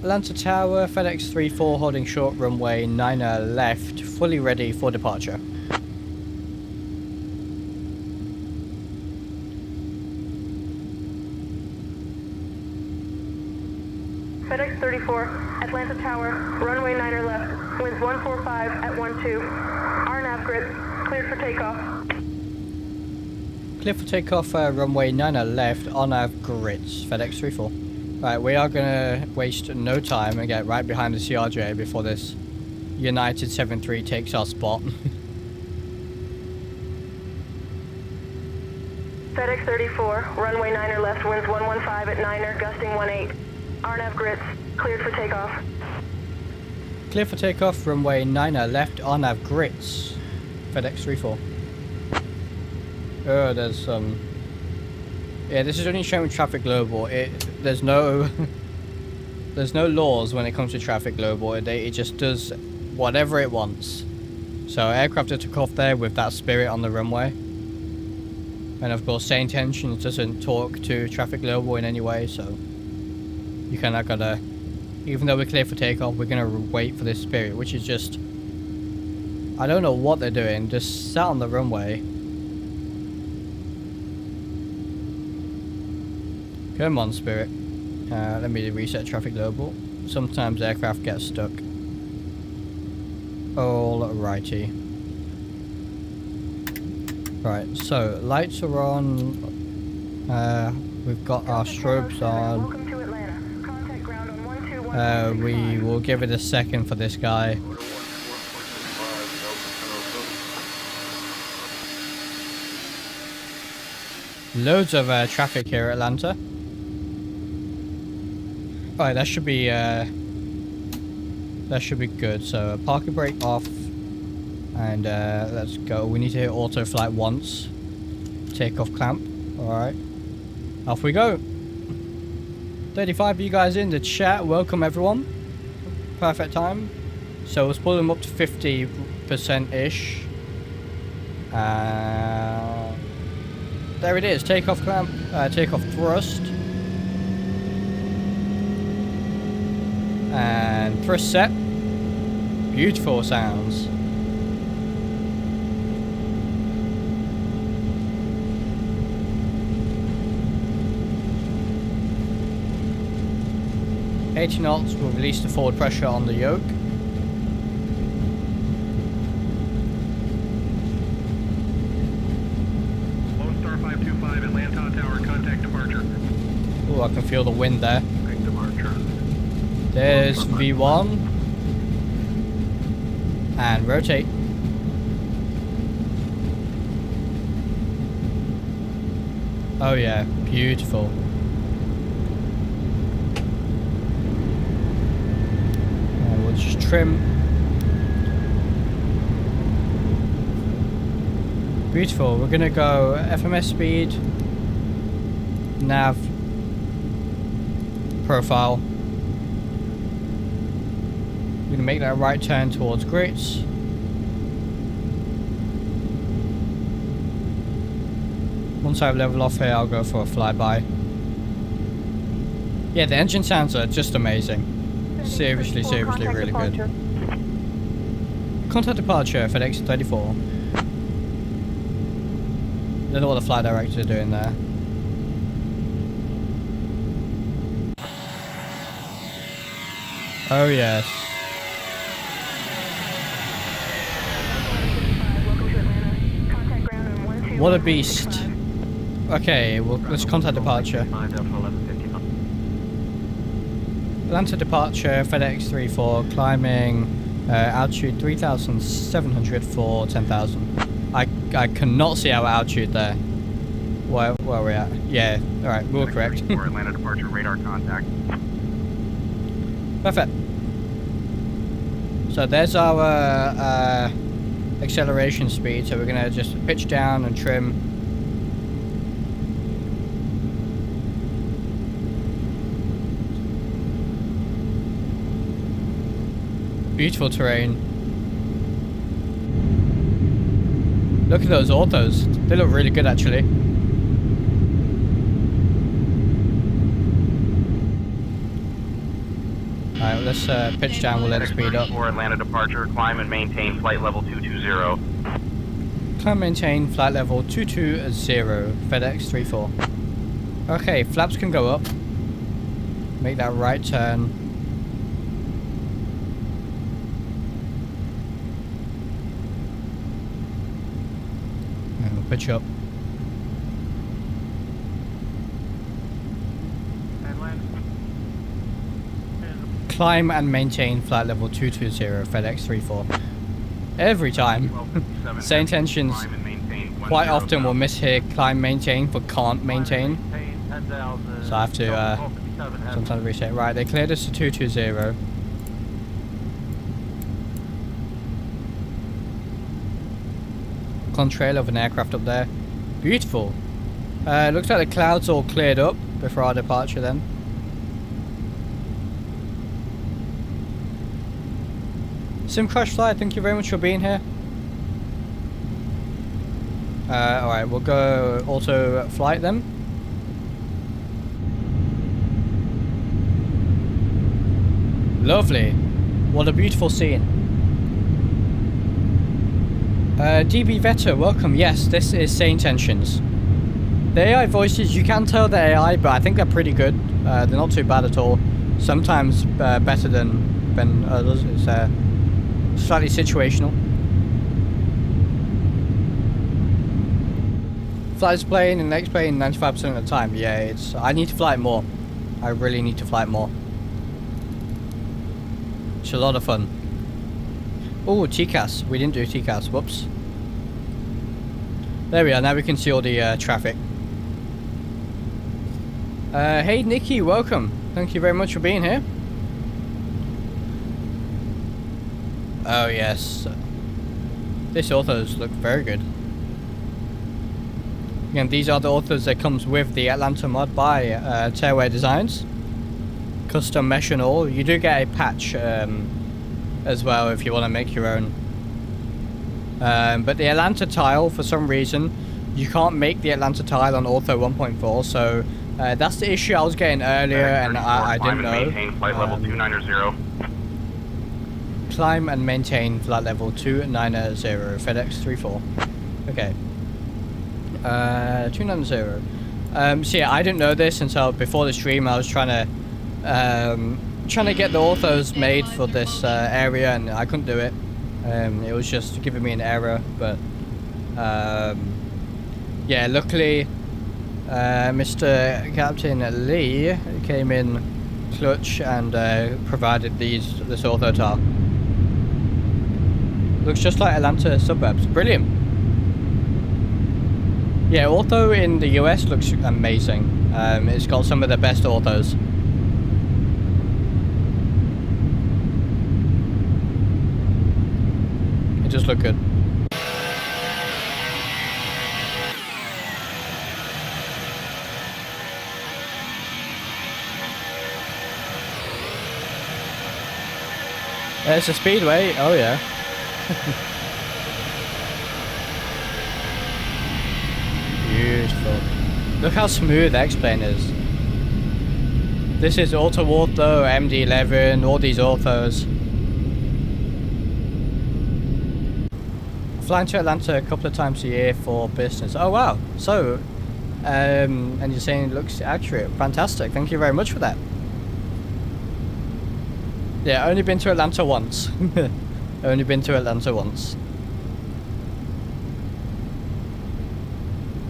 Atlanta Tower, FedEx 3-4 holding short runway 9er left, fully ready for departure. FedEx 34, Atlanta Tower, runway 9er left, winds 145 at 12. RNAV grid, cleared for takeoff. Clear for takeoff, runway 9er left, RNAV grids, FedEx 34. Right, we are gonna waste no time and get right behind the CRJ before this United 7.3 takes our spot. FedEx 34, runway 9er left, winds 115 at 9er, gusting 18. RNAV grids, cleared for takeoff. Clear for takeoff, runway 9er left, RNAV grids, FedEx 34. Oh, there's some... Yeah, this is only showing traffic global. There's no there's no laws when it comes to traffic global. It just does whatever it wants. So aircraft that took off there with that Spirit on the runway. And of course, Say Intentions doesn't talk to traffic global in any way, so you kinda gotta, even though we're clear for takeoff, we're gonna wait for this Spirit, which is just, I don't know what they're doing, just sat on the runway. Come on, Spirit. Let me reset traffic global. Sometimes aircraft get stuck. Alrighty. Right, so lights are on. We've got our strobes on. We will give it a second for this guy. Loads of traffic here at Atlanta. Right, that should be good. So parking brake off, and let's go. We need to hit auto flight once. Takeoff clamp. All right, off we go. 35 of you guys in the chat. Welcome everyone. Perfect time. So we'll pull them up to 50% ish. There it is. Takeoff clamp. Takeoff thrust. And thrust set. Beautiful sounds. $80 knots will release the forward pressure on the yoke. Lone Star 525, Atlanta Tower, contact departure. Oh, I can feel the wind there. Departure. There's V1. And rotate. Oh yeah, beautiful. And we'll just trim. Beautiful. We're gonna go FMS speed, nav, profile. We're going to make that right turn towards grits. Once I've leveled off here, I'll go for a flyby. Yeah, the engine sounds are just amazing. Seriously, seriously really good. Contact departure, FedEx 34. Don't know what the flight directors are doing there. Oh yes. What a beast. Okay, well, let's contact departure. Atlanta departure, FedEx 34, climbing Altitude 3,700 for 10,000. I cannot see our altitude there. Where are we at? Yeah, alright, we were correct. For Atlanta departure, radar contact. Perfect. So there's our acceleration speed, so we're going to just pitch down and trim. Beautiful terrain. Look at those autos. They look really good actually. Alright, let's pitch down, we'll let it speed up. For Atlanta departure, climb and maintain flight level 220. Climb maintain flight level 220, FedEx 34. Okay, flaps can go up. Make that right turn. And we'll pitch up. Climb and maintain flight level 220, FedEx 34. Every time. Same intentions. Quite often we'll mishear climb maintain for can't maintain. So I have to sometimes reset. Right, they cleared us to 220. Contrail of an aircraft up there. Beautiful. Looks like the clouds all cleared up before our departure then. Sim Crash Fly, thank you very much for being here. Alright, we'll go auto flight then. Lovely. What a beautiful scene. DB Vetter, welcome. Yes, this is Sane Tensions. The AI voices, you can tell they're AI, but I think they're pretty good. They're not too bad at all. Sometimes better than others. It's slightly situational. Flight this plane and next plane 95% of the time. Yeah, I need to fly it more. I really need to fly it more. It's a lot of fun. Oh, TCAS. We didn't do TCAS. Whoops. There we are. Now we can see all the traffic. Hey, Nikki. Welcome. Thank you very much for being here. Oh, yes. These autos look very good. Again, these are the autos that comes with the Atlanta mod by Tailway Designs. Custom mesh and all. You do get a patch as well if you want to make your own. But the Atlanta tile, for some reason, you can't make the Atlanta tile on Ortho 1.4, so that's the issue I was getting earlier, and I didn't know. Maintain flight level 290. Climb and maintain flight level 290, FedEx 34. Okay. 290. So yeah, I didn't know this until before the stream. I was trying to get the orthos made for this area, and I couldn't do it. It was just giving me an error, but yeah, luckily Mr. Captain Lee came in clutch and provided this ortho tile. Looks just like Atlanta suburbs. Brilliant. Yeah, ortho in the US looks amazing. It's got some of the best orthos. It just look good. It's a speedway. Oh yeah. Beautiful. Look how smooth the X-plane is. This is auto MD-11, all these orthos. Flying to Atlanta a couple of times a year for business. Oh wow. So, and you're saying it looks accurate. Fantastic. Thank you very much for that. Yeah, only been to Atlanta once. Only been to Atlanta once.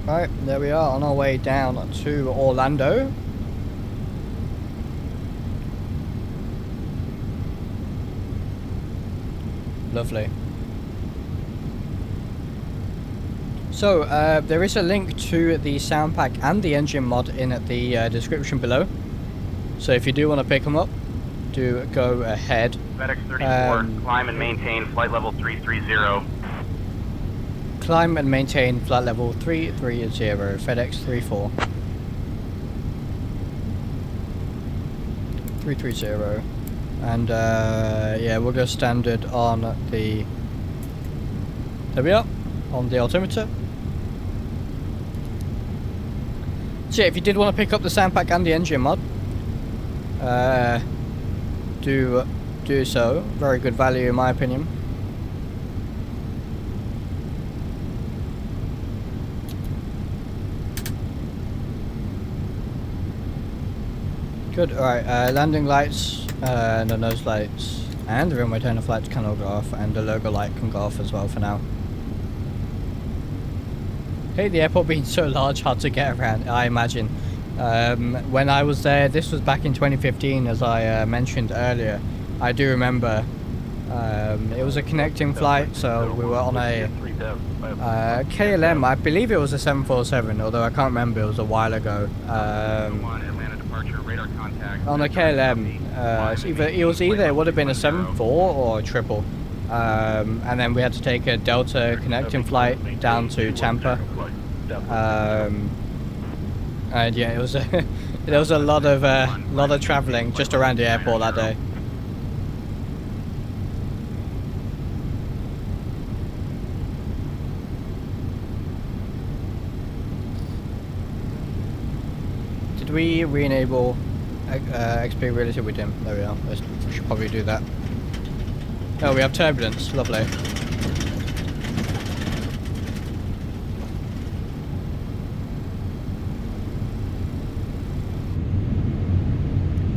Right, there we are on our way down to Orlando. Lovely. So, there is a link to the Soundpack and the engine mod in the description below. So if you do want to pick them up, do go ahead. FedEx 34, climb and maintain flight level 330. Climb and maintain flight level 330, FedEx 34. 330. And yeah, we'll go standard on the... There we are, on the altimeter. So yeah, if you did want to pick up the Soundpack and the engine mod, do so. Very good value in my opinion. Good. Alright, landing lights, the nose lights, and the runway turn off lights can all go off, and the logo light can go off as well for now. Hey, the airport being so large, hard to get around, I imagine. When I was there, this was back in 2015, as I mentioned earlier. I do remember it was a connecting flight, so we were on a KLM, I believe it was a 747, although I can't remember, it was a while ago. On a KLM, it would have been a 7-4 or a triple. And then we had to take a Delta connecting flight down to Tampa. And yeah, it was there was a lot of traveling just around the airport that day. Did we re-enable XP Reality with him? There we are. We should probably do that. Oh, we have turbulence. Lovely.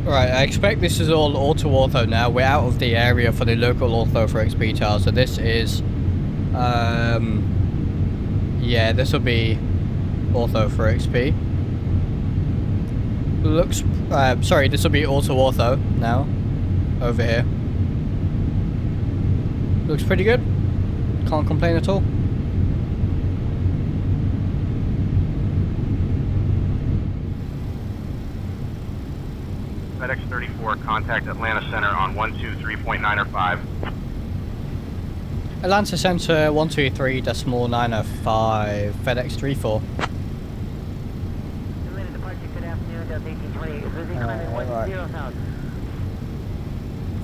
Alright, I expect this is all auto-ortho now. We're out of the area for the local ortho for XP12, so this is... yeah, this will be ortho for XP. Looks... sorry, this will be auto-ortho now. Over here. Looks pretty good. Can't complain at all. FedEx 34, contact Atlanta Center on 123.905. Atlanta Center 123.905. FedEx 34. Atlanta departure, good afternoon, Delta 1828. Is this climbing 10,000?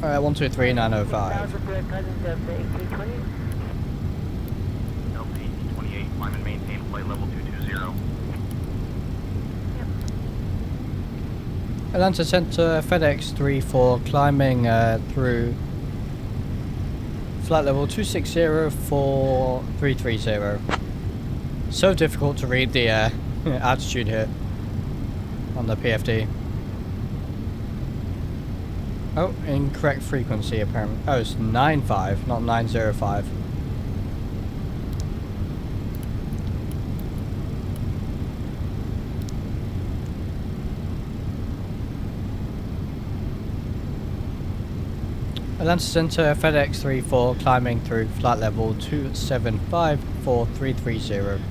Alright, 123.905. Delta 1820. Delta 1828, climb and maintain flight level 220. Atlanta Center, FedEx 34, climbing through flight level 260 for 330. So difficult to read the altitude here on the PFD. Oh, incorrect frequency apparently. Oh, it's 95, not 905. Atlanta Center, FedEx 34, climbing through flight level 275 for 330.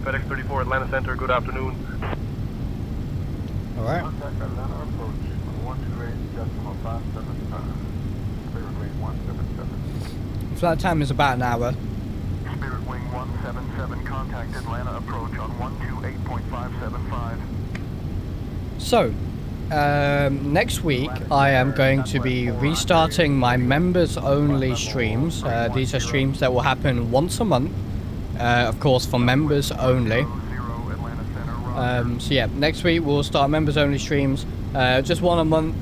FedEx 34, Atlanta Center, good afternoon. Alright. Contact Atlanta approach on 128.575. Spirit Wing 177. Flight time is about an hour. Spirit Wing 177, contact Atlanta approach on 128.575. So, next week I am going to be restarting my members only streams. These are streams that will happen once a month, of course for members only. So yeah, next week we'll start members only streams, just one a month,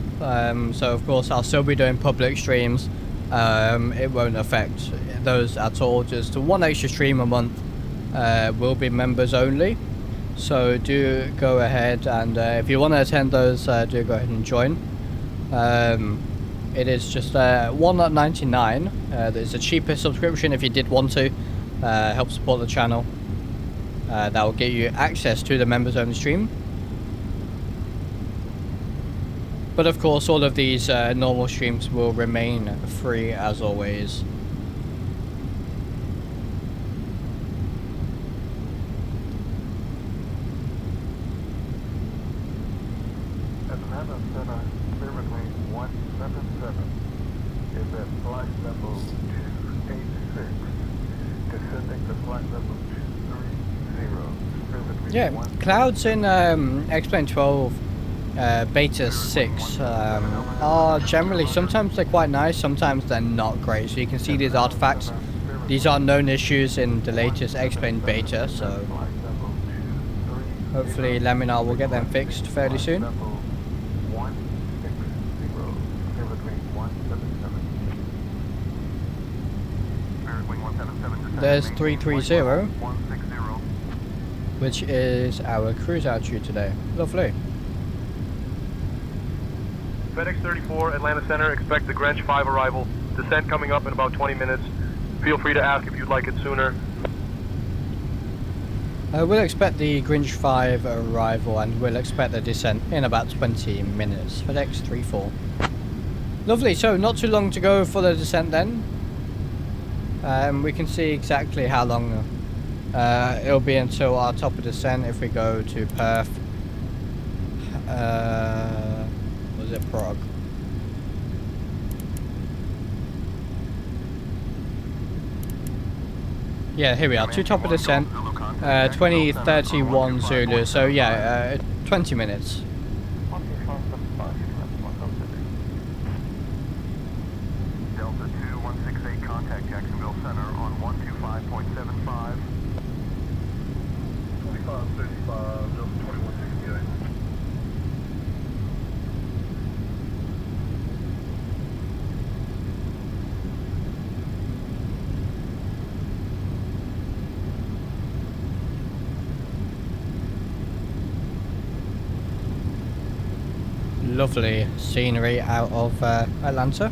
so of course I'll still be doing public streams. It won't affect those at all, just one extra stream a month will be members only. So do go ahead and if you want to attend those, do go ahead and join. It is just $1.99. There's a cheaper subscription if you did want to help support the channel. That will get you access to the members only stream. But of course, all of these normal streams will remain free as always. Atlanta Center, clear runway 177 is at flight level 286, descending to flight level 230. Yeah, clouds in XP12 Beta 6 are generally, sometimes they're quite nice, sometimes they're not great. So you can see these artifacts. These are known issues in the latest XP Beta, so hopefully Laminar will get them fixed fairly soon. There's 330, which is our cruise altitude today. Lovely. FedEx 34, Atlanta Center, expect the Grinch 5 arrival. Descent coming up in about 20 minutes. Feel free to ask if you'd like it sooner. We'll expect the Grinch 5 arrival and we'll expect the descent in about 20 minutes. FedEx 34. Lovely, so not too long to go for the descent then. We can see exactly how long it'll be until our top of descent if we go to Perth. Was it Prague? Yeah, here we are, to top of descent, 2031 Zulu, so yeah, 20 minutes. Delta 2168, contact Jacksonville Center on 125.75. 2535, Delta 2168. Lovely scenery out of Atlanta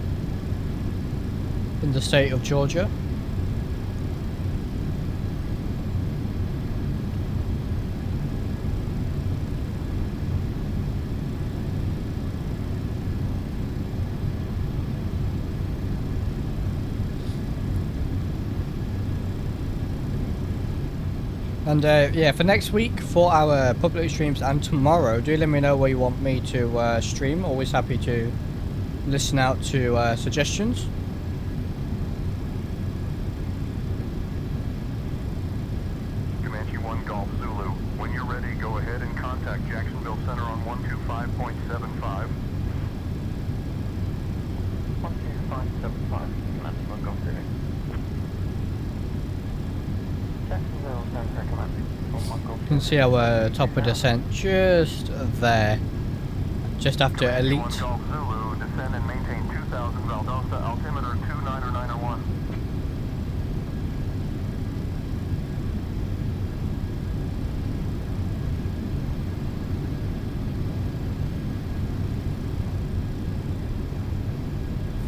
in the state of Georgia. And yeah, for next week, for our public streams and tomorrow, do let me know where you want me to stream. Always happy to listen out to suggestions. Comanche 1 Golf Zulu, when you're ready, go ahead and contact Jacksonville Center on 125.75. 125.75, Comanche 1 Golf Zulu. You can see our top of descent just there, just after Elite. Zulu, descend and maintain 2000 Valdosta, altimeter 29901.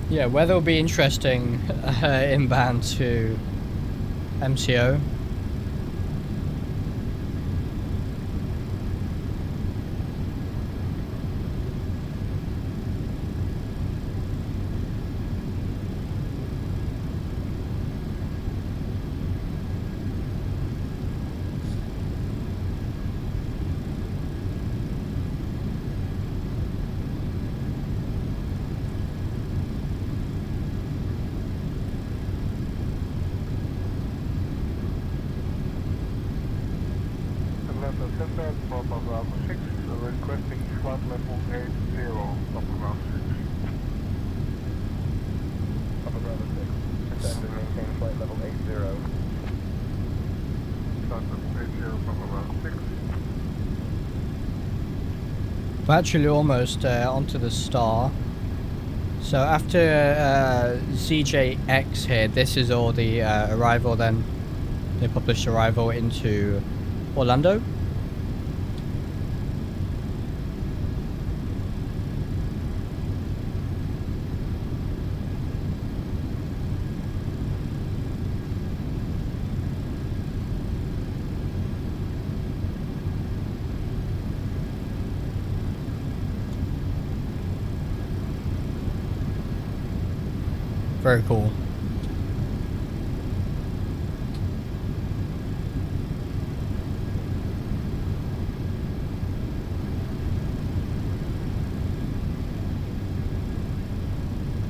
Yeah, weather will be interesting inbound to MCO. Requesting flight level 80 of ground 6. Upper ground 6. Descend and maintain flight level 80. Flight level 80 from around 6. We're actually almost onto the star. So after ZJX here, this is all the arrival then. They published arrival into Orlando. Very cool.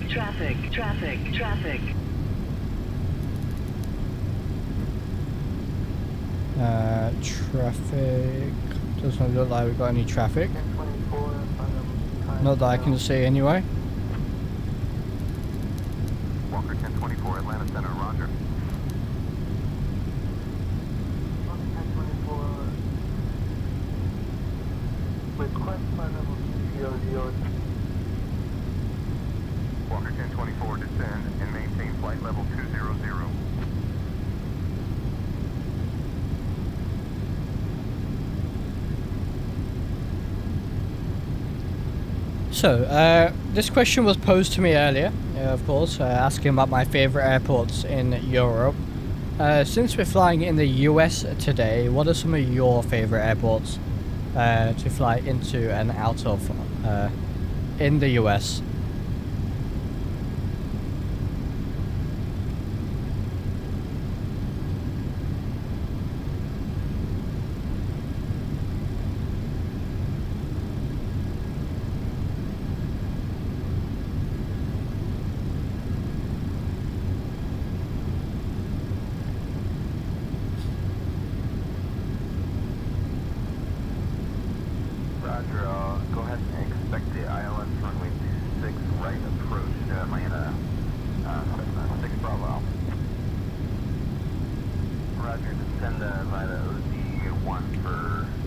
Traffic, traffic, traffic. Traffic. Doesn't look like we've got any traffic. Not that I can see anyway. Walker 1024, Atlanta Center, roger. Request flight level 200. Walker 1024, descend and maintain flight level 200. So, this question was posed to me earlier, of course, asking about my favourite airports in Europe. Since we're flying in the US today, what are some of your favourite airports to fly into and out of in the US? Roger, go ahead and expect the ILS runway 26 right approach to Atlanta, Cessna 6 Bravo. Roger, descend via OD1 for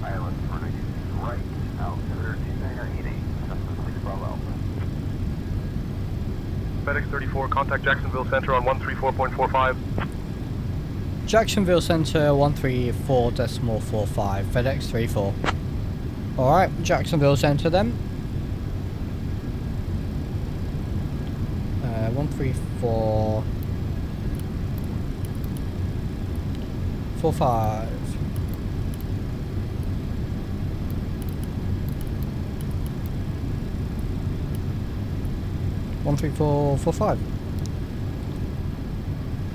ILS runway 26 right, altimeter 2988, Cessna 6 Bravo. FedEx 34, contact Jacksonville Center on 134.45. Jacksonville Center 134.45, FedEx 34. Alright, Jacksonville Center then. 134.45.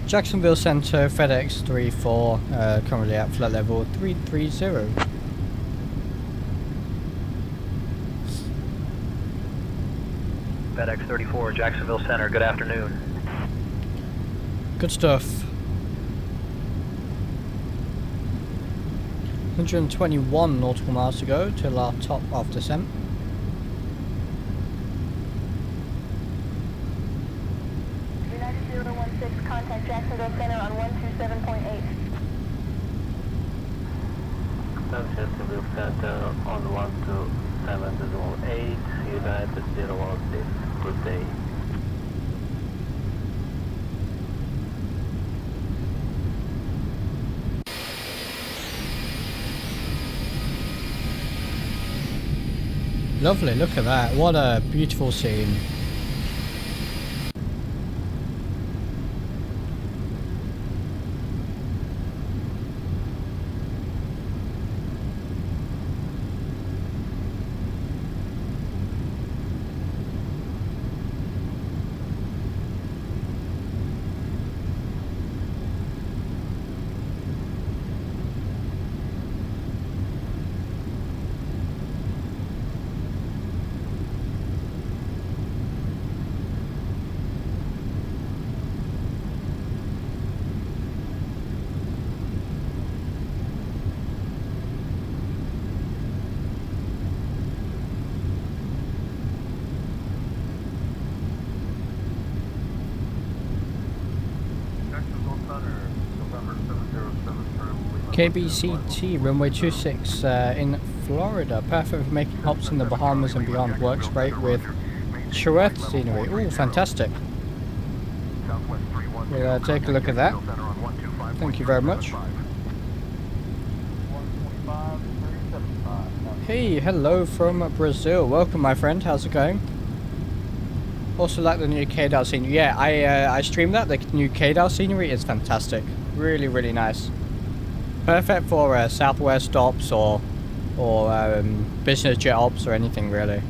Jacksonville Center, FedEx 34, currently at flight level 330. FedEx 34, Jacksonville Center, good afternoon. Good stuff. 121 nautical miles to go till our top of descent. United 016, contact Jacksonville Center on 127.8. Jacksonville Center on 127.8, United 016, good day. Lovely, look at that. What a beautiful scene. KBCT runway 26 in Florida, perfect for making hops in the Bahamas and beyond. Works great with Chouette scenery. Ooh, fantastic. We'll take a look at that. Thank you very much. Hey, hello from Brazil. Welcome, my friend. How's it going? Also like the new KATL scenery. Yeah, I streamed that. The new KATL scenery is fantastic. Really, really nice. Perfect for Southwest ops or business jet ops or anything really.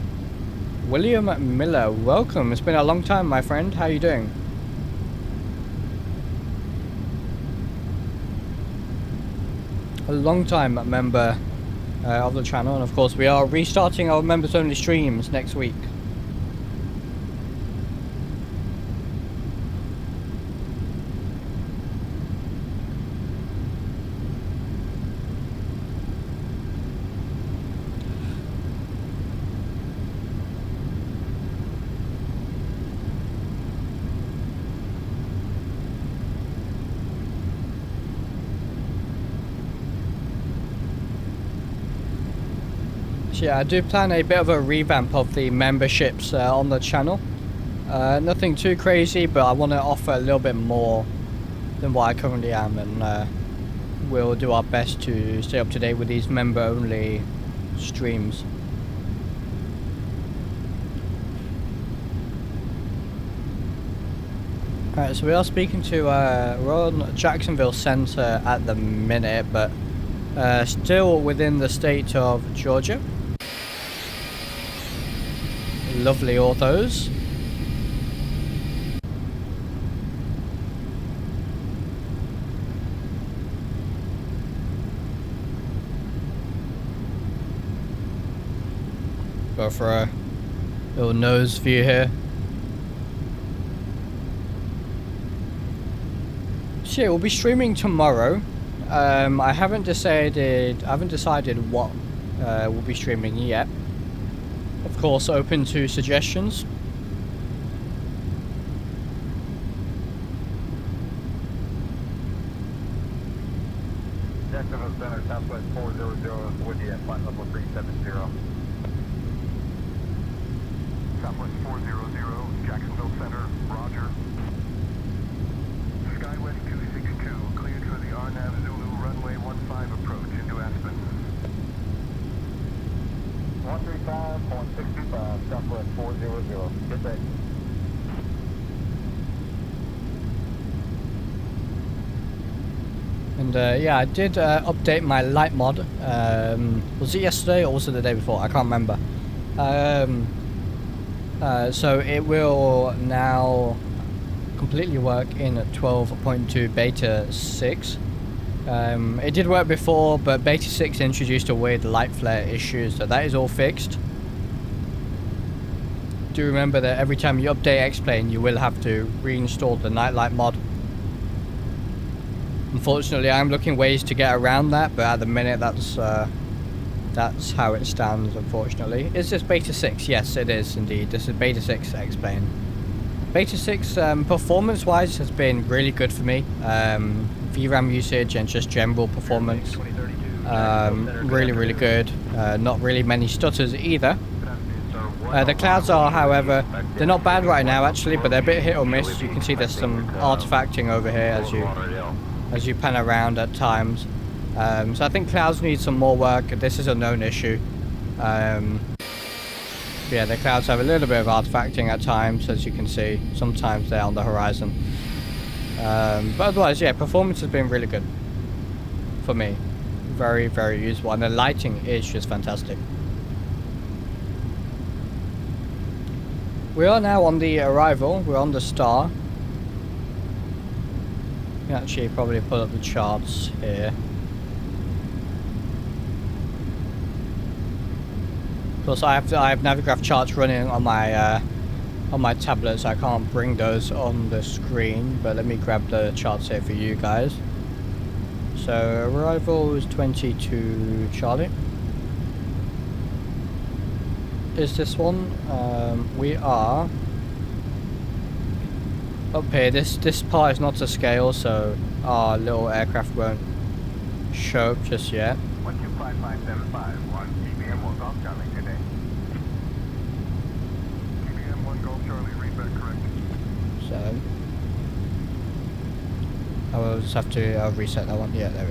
William Miller, welcome. It's been a long time, my friend. How you doing? a long time member of the channel, and of course we are restarting our members only streams next week. Yeah, I do plan a bit of a revamp of the memberships on the channel. Nothing too crazy, but I want to offer a little bit more than what I currently am, and we'll do our best to stay up to date with these member-only streams. Alright, so we are speaking to, we're on Jacksonville Center at the minute, but still within the state of Georgia. Lovely orthos. Go for a little nose view here. So yeah, we'll be streaming tomorrow. I haven't decided what we'll be streaming yet. Of course, open to suggestions. Jacksonville Center, Southwest 400, Woody at flight level 370. Southwest 400, Jacksonville Center, roger. Skywest 262, cleared for the RNAV Zulu runway 15 approach into Aspen. 135.65, Southwest 400. Good day. And yeah, I did update my light mod. Was it yesterday or was it the day before? I can't remember. So it will now completely work in 12.2 beta 6. It did work before, but beta 6 introduced a weird light flare issue, so that is all fixed. Do remember that every time you update X-Plane, you will have to reinstall the nightlight mod. Unfortunately, I'm looking ways to get around that, but at the minute, that's how it stands, unfortunately. Is this beta 6? Yes, it is indeed. This is beta 6 X-Plane. Beta 6, performance-wise, has been really good for me. VRAM usage and just general performance. Really, really good. Not really many stutters either. The clouds are, however, they're not bad right now actually, but they're a bit hit or miss. You can see there's some artifacting over here as you pan around at times. So I think clouds need some more work. This is a known issue. Yeah, the clouds have a little bit of artifacting at times, as you can see. Sometimes they're on the horizon. But otherwise, yeah, performance has been really good for me. Very, very useful, and the lighting is just fantastic. We are now on the arrival. We're on the star. You can actually probably pull up the charts here. Of course, I have Navigraph charts running on my tablet, so I can't bring those on the screen. But let me grab the charts here for you guys. So arrival is 22 Charlie. Is this one? We are up here. This part is not to scale, so our little aircraft won't show up just yet. 125575, 1 TBM 1 Golf Charlie, good day. TBM 1 Golf Charlie, read back correct. So I will just have to reset that one. Yeah, there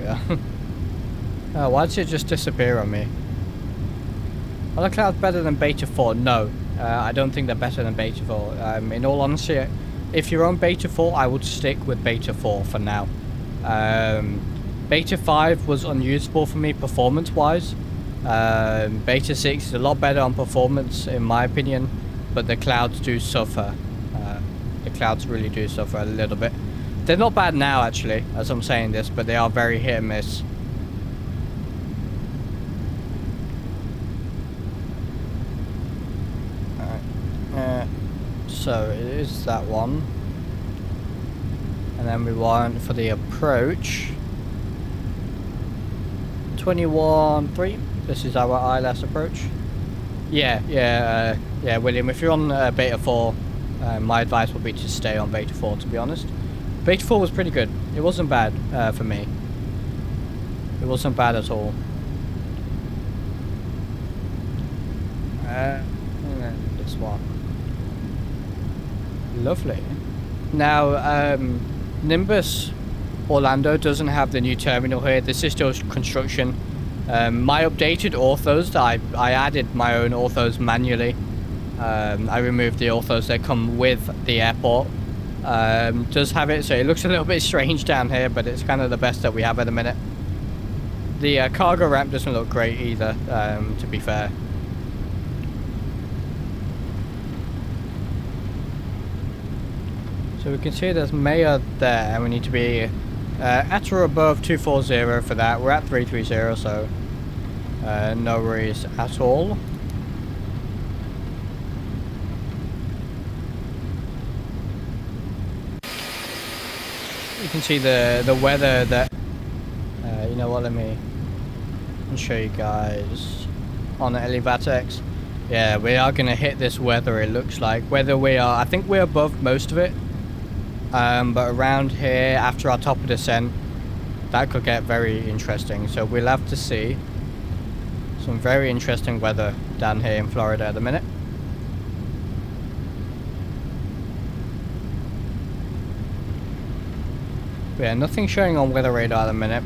we are. Why did it just disappear on me? Are the clouds better than Beta 4? No, I don't think they're better than Beta 4. In all honesty, if you're on Beta 4, I would stick with Beta 4 for now. Beta 5 was unusable for me performance-wise. Beta 6 is a lot better on performance, in my opinion, but the clouds do suffer. The clouds really do suffer a little bit. They're not bad now, actually, as I'm saying this, but they are very hit and miss. So it is that one. And then we want for the approach 21.3. This is our ILS approach. Yeah, William, if you're on Beta 4, my advice would be to stay on Beta 4, to be honest. Beta 4 was pretty good. It wasn't bad for me. It wasn't bad at all. And then this one. Lovely. Now, Nimbus Orlando doesn't have the new terminal here. This is still construction. My updated orthos, I added my own orthos manually. I removed the orthos that come with the airport. Does have it, so it looks a little bit strange down here, but it's kind of the best that we have at the minute. The cargo ramp doesn't look great either, to be fair. So we can see there's Maya there, and we need to be at or above 240 for that. We're at 330, so no worries at all. You can see the weather that, you know what, let me show you guys on the Elevatex. Yeah, we are going to hit this weather, it looks like. Whether we are, I think we're above most of it. But around here, after our top of descent, that could get very interesting. So we'll have to see some very interesting weather down here in Florida at the minute. But yeah, nothing showing on weather radar at the minute.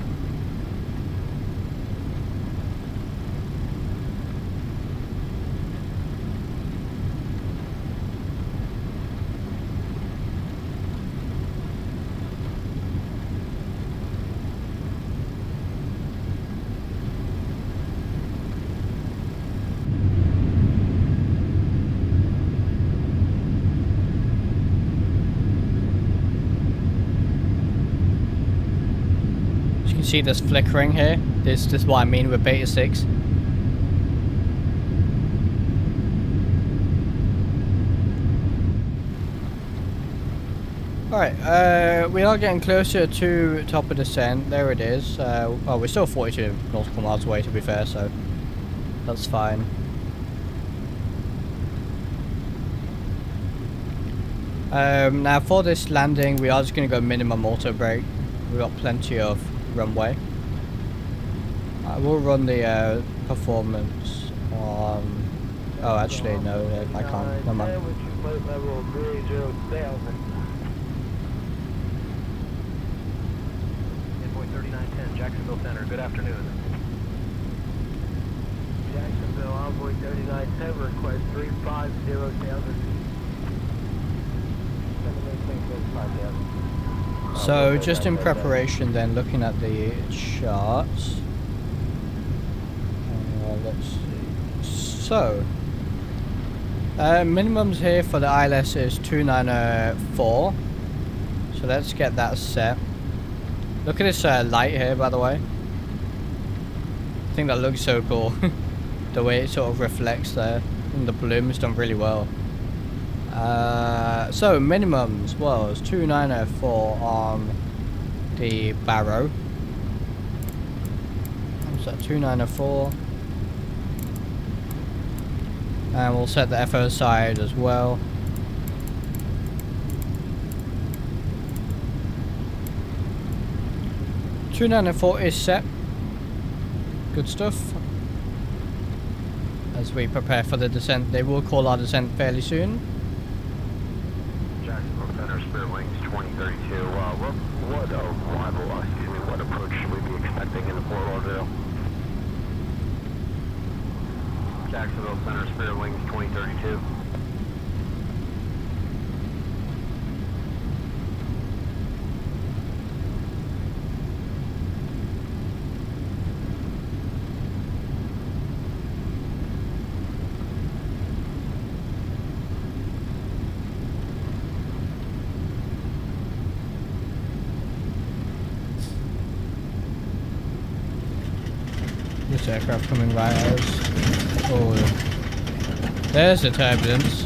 See this flickering here? This is what I mean with Beta 6. Alright, we are getting closer to top of descent. There it is. Well, we're still 42 nautical miles away, to be fair, so that's fine. Now for this landing, we are just going to go minimum auto brake. We've got plenty of runway. I will run the performance on. Oh, actually, no, I can't. Never mind. Invoice 3910, Jacksonville Center. Good afternoon. Jacksonville, Envoy 3910, request 350,000. So just in preparation then, looking at the charts, let's see. So minimums here for the ILS is 294, so let's get that set. Look at this light here, by the way. I think that looks so cool. The way it sort of reflects there, and the bloom is done really well. So minimums was 294 on the Barrow. What's that? 294. And we'll set the FO side as well. $294 is set. Good stuff. As we prepare for the descent, they will call our descent fairly soon. Jacksonville Center, Spirit Wings 2032. What approach should we be expecting in the Fort Lauderdale? Jacksonville Center, Spirit Wings 2032. This aircraft coming right at us. Oh, there's the turbulence.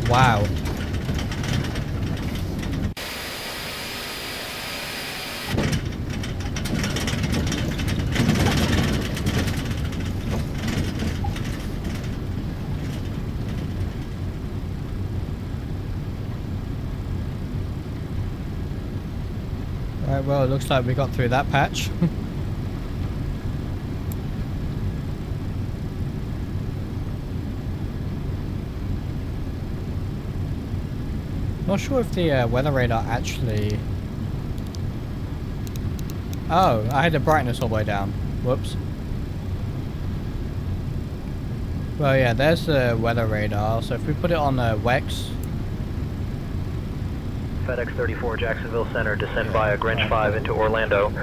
Wow. Alright, well, it looks like we got through that patch. Not sure if the weather radar actually... Oh, I had the brightness all the way down. Whoops. Well, yeah, there's the weather radar. So if we put it on WEX... FedEx 34 Jacksonville Center, descend via Greenwich 5 into Orlando.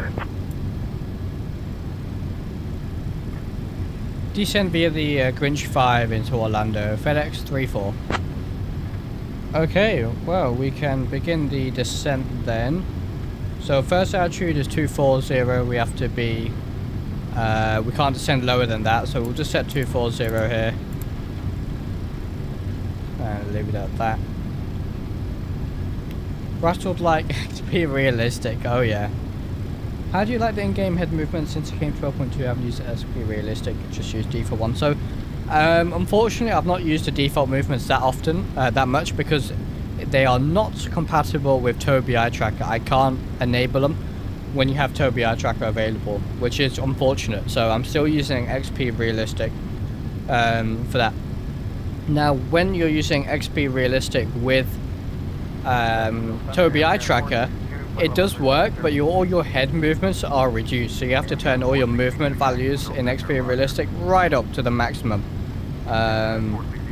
Descend via the Greenwich 5 into Orlando. FedEx 34. Okay, well, we can begin the descent then. So first altitude is 240, we have to be, we can't descend lower than that, so we'll just set 240 here. And leave it at that. Russ would like to be realistic, oh yeah. How do you like the in-game head movement? Since it came 12.2, I haven't used it as be realistic, just use default one. So, unfortunately, I've not used the default movements that often, that much, because they are not compatible with Tobii Eye Tracker. I can't enable them when you have Tobii Eye Tracker available, which is unfortunate. So I'm still using XP Realistic for that. Now, when you're using XP Realistic with Tobii Eye Tracker, it does work, but all your head movements are reduced. So you have to turn all your movement values in XP Realistic right up to the maximum,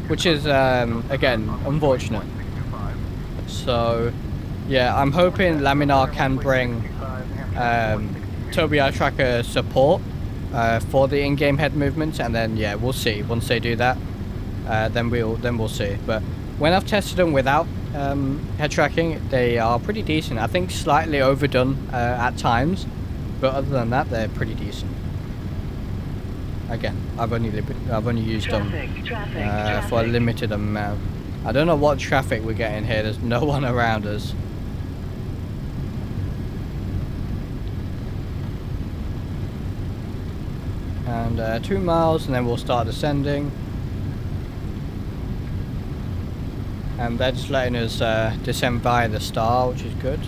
which is again unfortunate. So yeah, I'm hoping Laminar can bring Tobii Eye Tracker support for the in-game head movements, and then yeah, we'll see. Once they do that, then we'll see. But when I've tested them without head tracking, they are pretty decent. I think slightly overdone at times, but other than that, they're pretty decent. Again, I've only used them for a limited amount. I don't know what traffic we're getting here. There's no one around us. And 2 miles, and then we'll start descending. And they're just letting us descend via the star, which is good.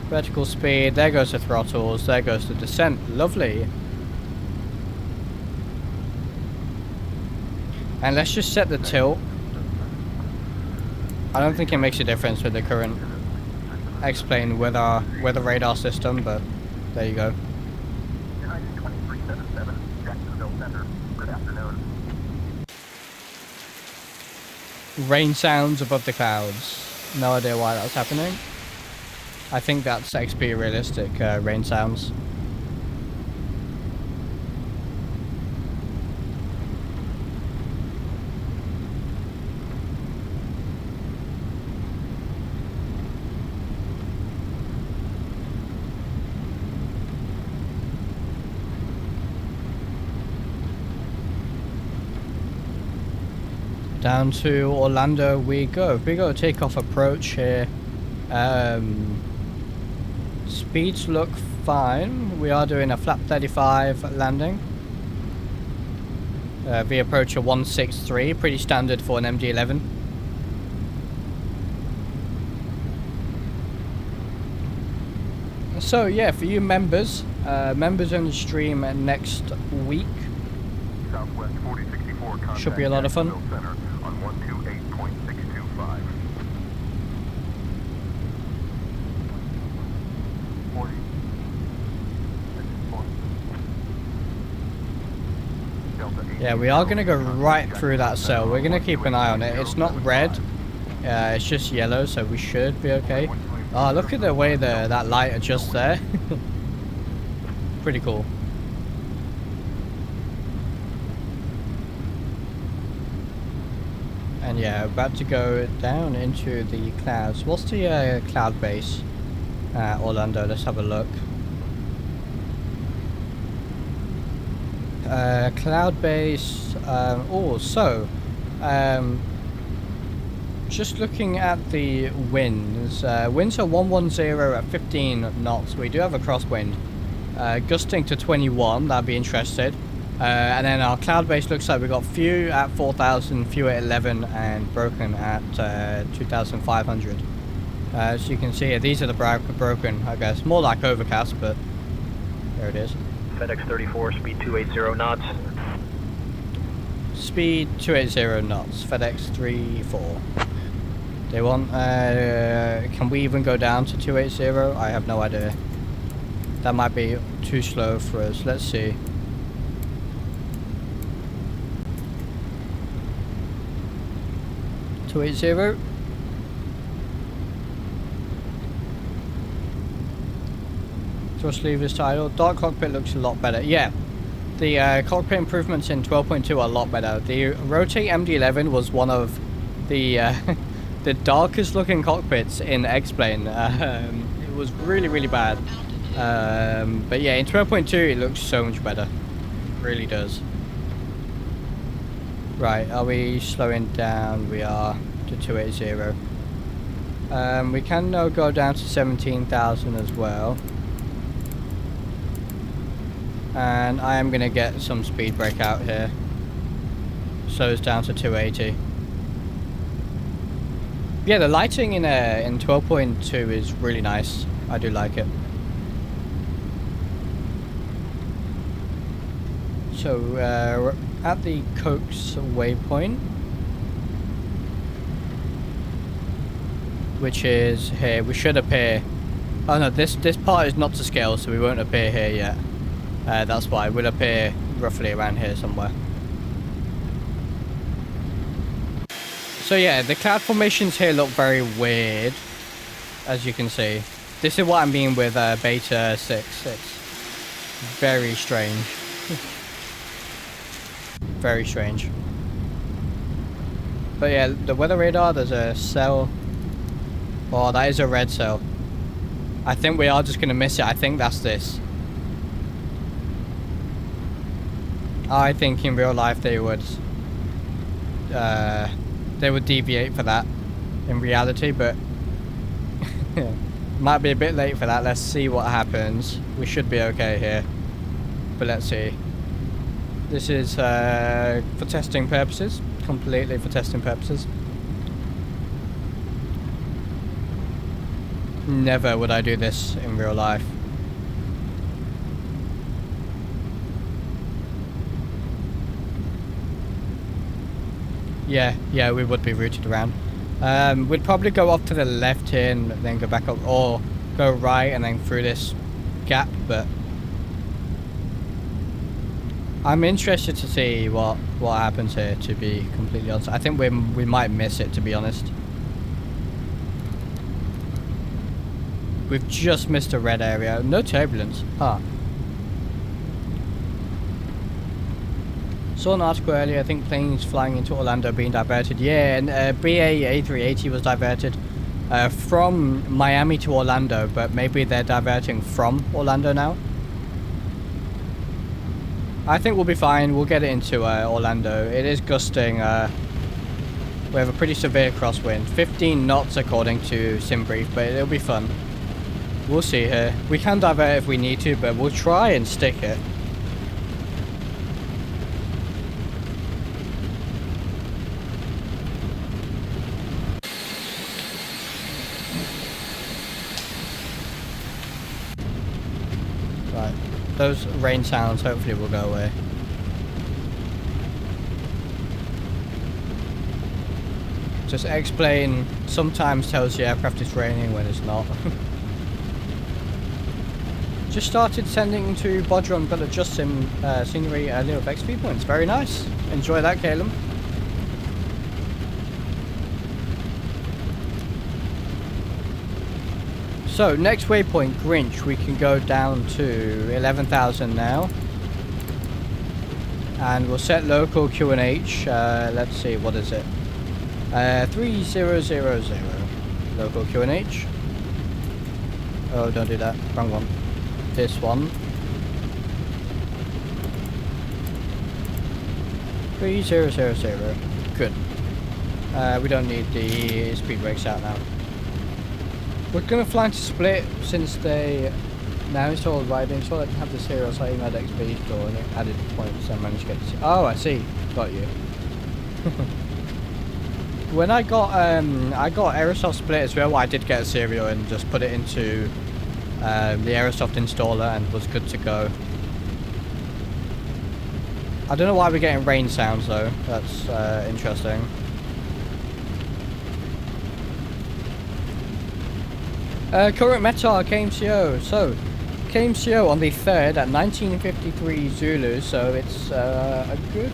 Vertical speed, there goes the throttles, there goes the descent, lovely. And let's just set the tilt. I don't think it makes a difference with the current X-plane weather radar system, but there you go. Rain sounds above the clouds. No idea why that's happening. I think that's XP Realistic rain sounds. Down to Orlando we go. We got a takeoff approach here. Speeds look fine. We are doing a flap 35 landing. The approach of 163, pretty standard for an MD-11. So yeah, for you members, members only stream next week. Southwest 4064, should be a lot of fun. On 128.625. 40. Yeah, we are going to go right through that cell. We're going to keep an eye on it. It's not red, it's just yellow, so we should be okay. Oh, look at the way that light adjusts there. Pretty cool. And yeah, about to go down into the clouds. What's the cloud base at Orlando? Let's have a look. Cloud base. Just looking at the winds. Winds are 110 at 15 knots. We do have a crosswind. Gusting to 21. That'd be interesting. And then our cloud base looks like we got few at 4,000, few at 11, and broken at 2,500. As you can see, these are the broken, I guess. More like overcast, but there it is. FedEx 34, speed 280 knots. Speed 280 knots, FedEx 34. They want, can we even go down to 280? I have no idea. That might be too slow for us. Let's see. .280. Thrust levers idle. Dark cockpit looks a lot better. Yeah, the cockpit improvements in 12.2 are a lot better. The Rotate MD-11 was one of the the darkest looking cockpits in X-Plane. It was really, really bad. But yeah, in 12.2 it looks so much better. It really does. Right, are we slowing down? We are to 280. We can now go down to 17,000 as well. And I am going to get some speed brake out here. Slows down to 280. Yeah, the lighting in 12.2 is really nice. I do like it. So, we're at the Coax waypoint, which is here. We should appear. Oh no, this part is not to scale, so we won't appear here yet. That's why we'll appear roughly around here somewhere. So yeah, the cloud formations here look very weird, as you can see. This is what I mean with beta 6. It's very strange. Very strange. But yeah, the weather radar, there's a cell. Oh, that is a red cell. I think we are just going to miss it. I think that's this. I think in real life they would deviate for that in reality, but might be a bit late for that. Let's see what happens. We should be okay here, but let's see. This is for testing purposes, completely for testing purposes. Never would I do this in real life. Yeah, we would be routed around. We'd probably go off to the left here and then go back up, or go right and then through this gap, but I'm interested to see what happens here, to be completely honest. I think we might miss it, to be honest. We've just missed a red area. No turbulence. Huh. Saw an article earlier, I think planes flying into Orlando being diverted. Yeah, and BA A380 was diverted from Miami to Orlando, but maybe they're diverting from Orlando now. I think we'll be fine. We'll get it into Orlando. It is gusting. We have a pretty severe crosswind. 15 knots according to SimBrief, but it'll be fun. We'll see here. We can divert if we need to, but we'll try and stick it. Right. Those rain sounds hopefully will go away. Just explain, sometimes tells the aircraft it's raining when it's not. Just started sending to Bodrum, got just some scenery earlier of XP points. Very nice. Enjoy that, Caleb. So, next waypoint, Grinch. We can go down to 11,000 now. And we'll set local QNH. Let's see, what is it? 3000. Local QNH. Oh, don't do that. Wrong one. This one. 3000. Good. We don't need the speed brakes out now. We're gonna fly to Split since they now installed riding, so I didn't have the serial, so I emailed XP store and it added points and managed to get to see. Oh, I see. Got you. when I got Aerosoft Split as well, I did get a serial and just put it into the Aerosoft installer and was good to go. I don't know why we're getting rain sounds though. That's interesting. Current METAR KMCO. So KMCO on the 3rd at 1953 Zulu. So it's a good,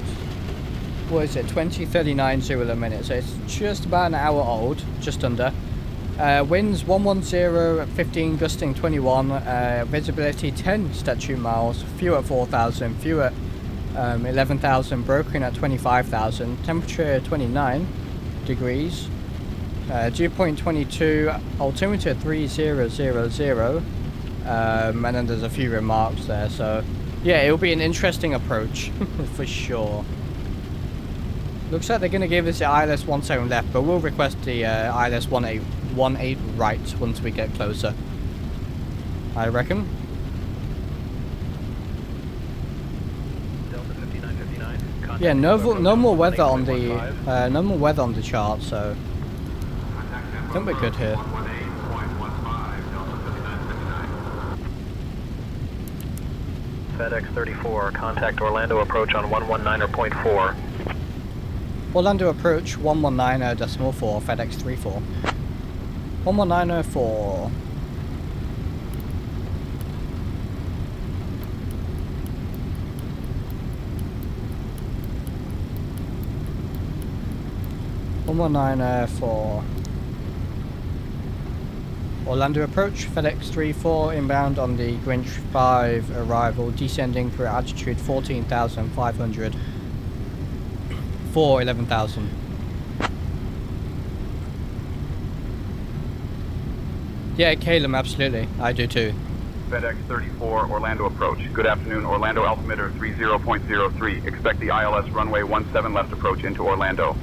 what is it, 2039 Zulu a minute. So it's just about an hour old, just under. Winds 110 at 15, gusting 21. Visibility 10 statute miles. Few at 4,000. Few at 11,000. Broken at 25,000. Temperature 29 degrees. Dew point 22, altimeter 3000, and then there's a few remarks there, so yeah, it'll be an interesting approach for sure. Looks like they're going to give us the ILS 17 left, but we'll request the ILS 18 right once we get closer, I reckon. Delta 5959. Yeah, no more weather on the chart, so I think we're good here. FedEx 34, contact Orlando approach on 119.4. Orlando approach 119.4, FedEx 34. 119.4. Orlando approach, FedEx 34 inbound on the Grinch 5 arrival, descending for altitude 14,500 for 11,000. Yeah, Caleb, absolutely. I do too. FedEx 34, Orlando approach. Good afternoon, Orlando altimeter 30.03. Expect the ILS runway 17 left approach into Orlando.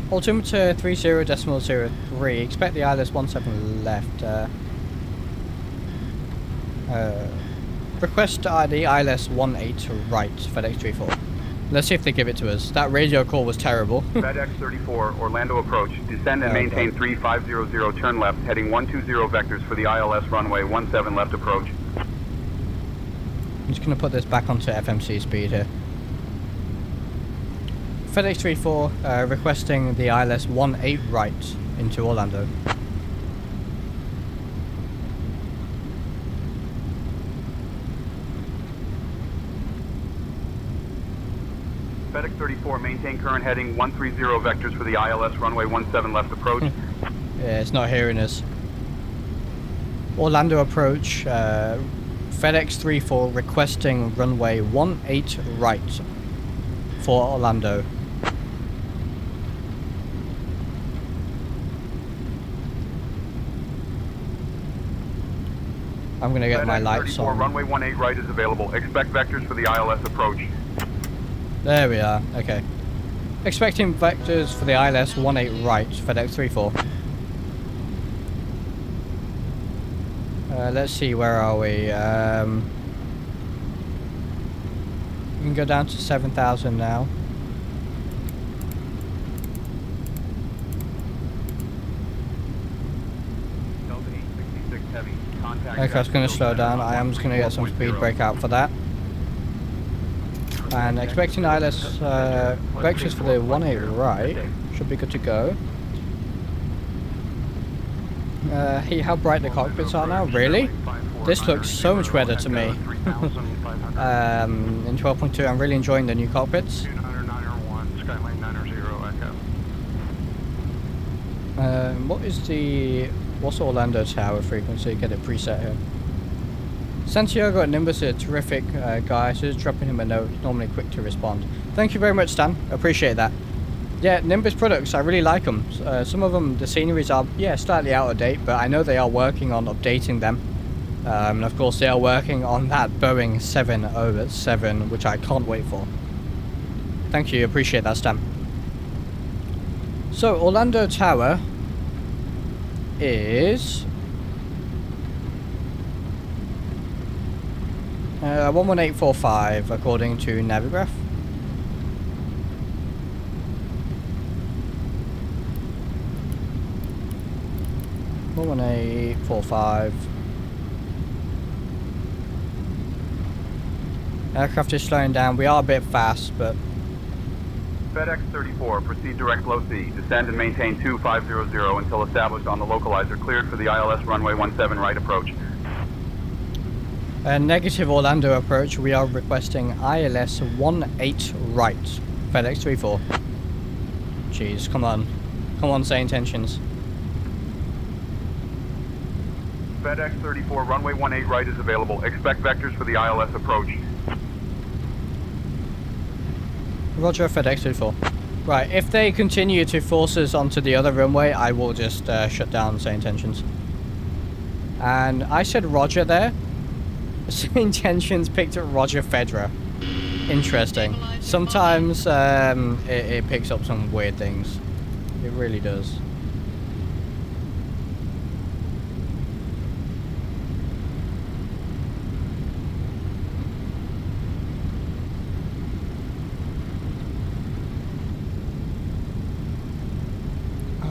Altimeter 30.03. Expect the ILS 17 left. Request the ILS 18 right, FedEx 34. Let's see if they give it to us. That radio call was terrible. FedEx 34, Orlando approach. Descend and maintain 3500, turn left, heading 120 vectors for the ILS runway 17 left approach. I'm just going to put this back onto FMC speed here. FedEx 34 requesting the ILS 18 right into Orlando. FedEx 34, maintain current heading 130 vectors for the ILS runway 17 left approach. Yeah, it's not hearing us. Orlando approach, FedEx 34 requesting runway 18 right for Orlando. I'm gonna get my lights 34, on. Runway 18 right is available. Expect vectors for the ILS approach. There we are. Okay. Expecting vectors for the ILS 18 right, FedEx 34. Let's see, where are we? We can go down to 7,000 now. Aircraft's going to slow down. I am just going to get some speed brake out for that. And expecting ILS vectors for the 18 right. Should be good to go. Hey, how bright the cockpits are now. Really? This looks so much better to me. In 12.2, I'm really enjoying the new cockpits. What's Orlando Tower frequency? Get it preset here. Santiago at Nimbus is a terrific guy, so just dropping him a note. He's normally quick to respond. Thank you very much, Stan. Appreciate that. Yeah, Nimbus products, I really like them. Some of them, the sceneries are, yeah, slightly out of date, but I know they are working on updating them. And of course, they are working on that Boeing 707, which I can't wait for. Thank you, appreciate that, Stan. So, Orlando Tower is 11845 according to Navigraph. 41845. Aircraft is slowing down. We are a bit fast, but FedEx 34, proceed direct low C. Descend and maintain 2500 until established on the localizer. Cleared for the ILS runway 17 right approach. Negative Orlando approach. We are requesting ILS 18 right. FedEx 34. Jeez, come on. Come on, say intentions. FedEx 34, runway 18 right is available. Expect vectors for the ILS approach. Roger, FedEx 34. Right, if they continue to force us onto the other runway, I will just shut down say intentions. And I said Roger there. Say intentions picked up Roger Fedra. Interesting. Sometimes it picks up some weird things. It really does.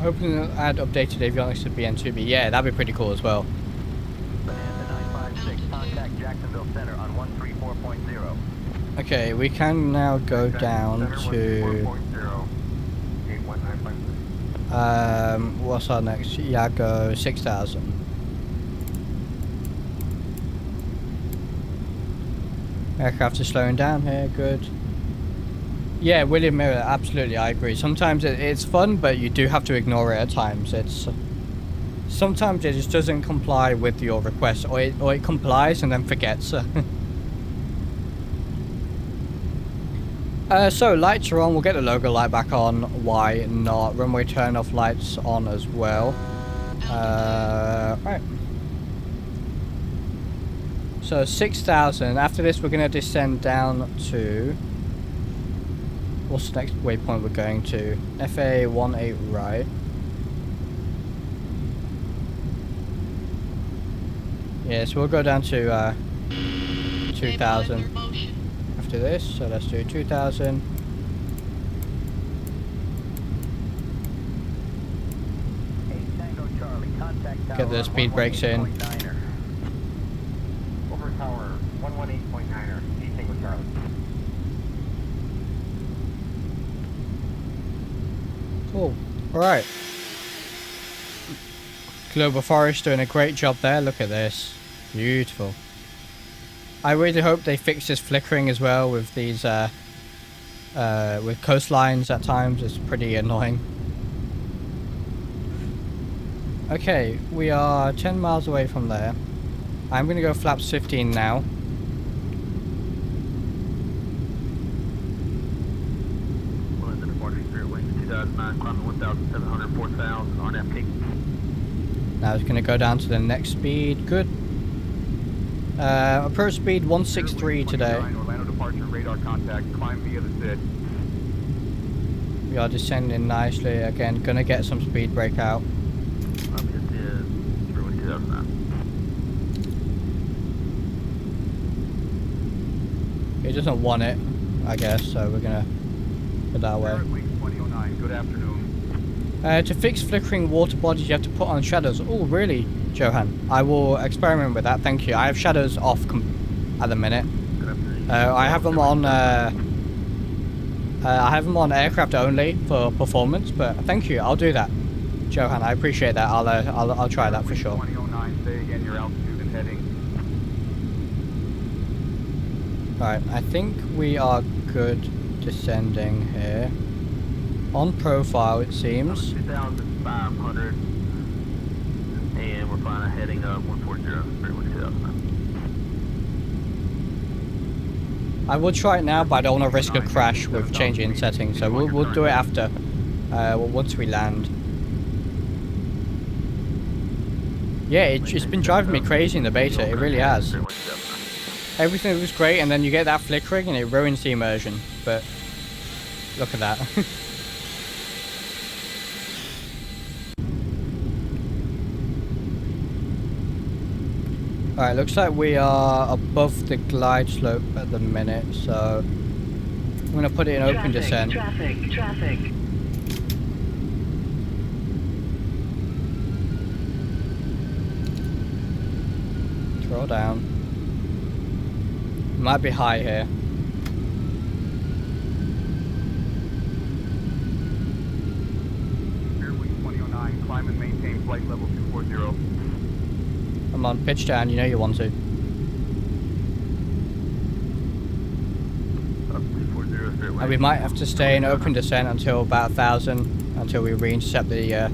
Hoping to add updated avionics to BN2B. Yeah, that'd be pretty cool as well. Contact Jacksonville Center on 134.0. Okay, we can now go down to what's our next? Yago 6000. Aircraft is slowing down here, good. Yeah, William Miller, absolutely, I agree. Sometimes it's fun, but you do have to ignore it at times. Sometimes it just doesn't comply with your request, or it complies and then forgets. So lights are on. We'll get the logo light back on. Why not? Runway turn off lights on as well. Right. So 6,000. After this, we're gonna descend down to. What's the next waypoint we're going to? FA18 right. Yeah, so we'll go down to 2,000 after this. So let's do 2,000. Get the speed brakes in. Over tower 118.9er. Tango Charlie. Cool. Alright. Global Forest doing a great job there. Look at this. Beautiful. I really hope they fix this flickering as well with these with coastlines at times. It's pretty annoying. Okay, we are 10 miles away from there. I'm going to go flaps 15 now. Now it's going to go down to the next speed. Good. Approach speed 163 today. Orlando departure radar contact. Climb via the SID. We are descending nicely. Again, going to get some speed break out. It doesn't want it, I guess, so we're going to put that way. Good afternoon. To fix flickering water bodies, you have to put on shadows. Oh, really, Johan? I will experiment with that. Thank you. I have shadows off at the minute. I have them on. I have them on aircraft only for performance. But thank you. I'll do that, Johan. I appreciate that. I'll try that for sure. 2009. Say again your altitude and heading. Right. I think we are good descending here. On profile, it seems. 2,500 and we're flying heading up 140. I will try it now, but I don't want to risk a crash with changing settings, so we'll do it after. Once we land. Yeah, it's been driving me crazy in the beta. It really has. Everything was great, and then you get that flickering, and it ruins the immersion. But look at that. Alright, looks like we are above the glide slope at the minute, so I'm going to put it in open descent. Scroll down. Might be high here. Airwing 2009, climb and maintain flight level 240. Come on, pitch down, you know you want to. 340 straight And we might have to stay in open descent until about 1,000, until we re-intercept the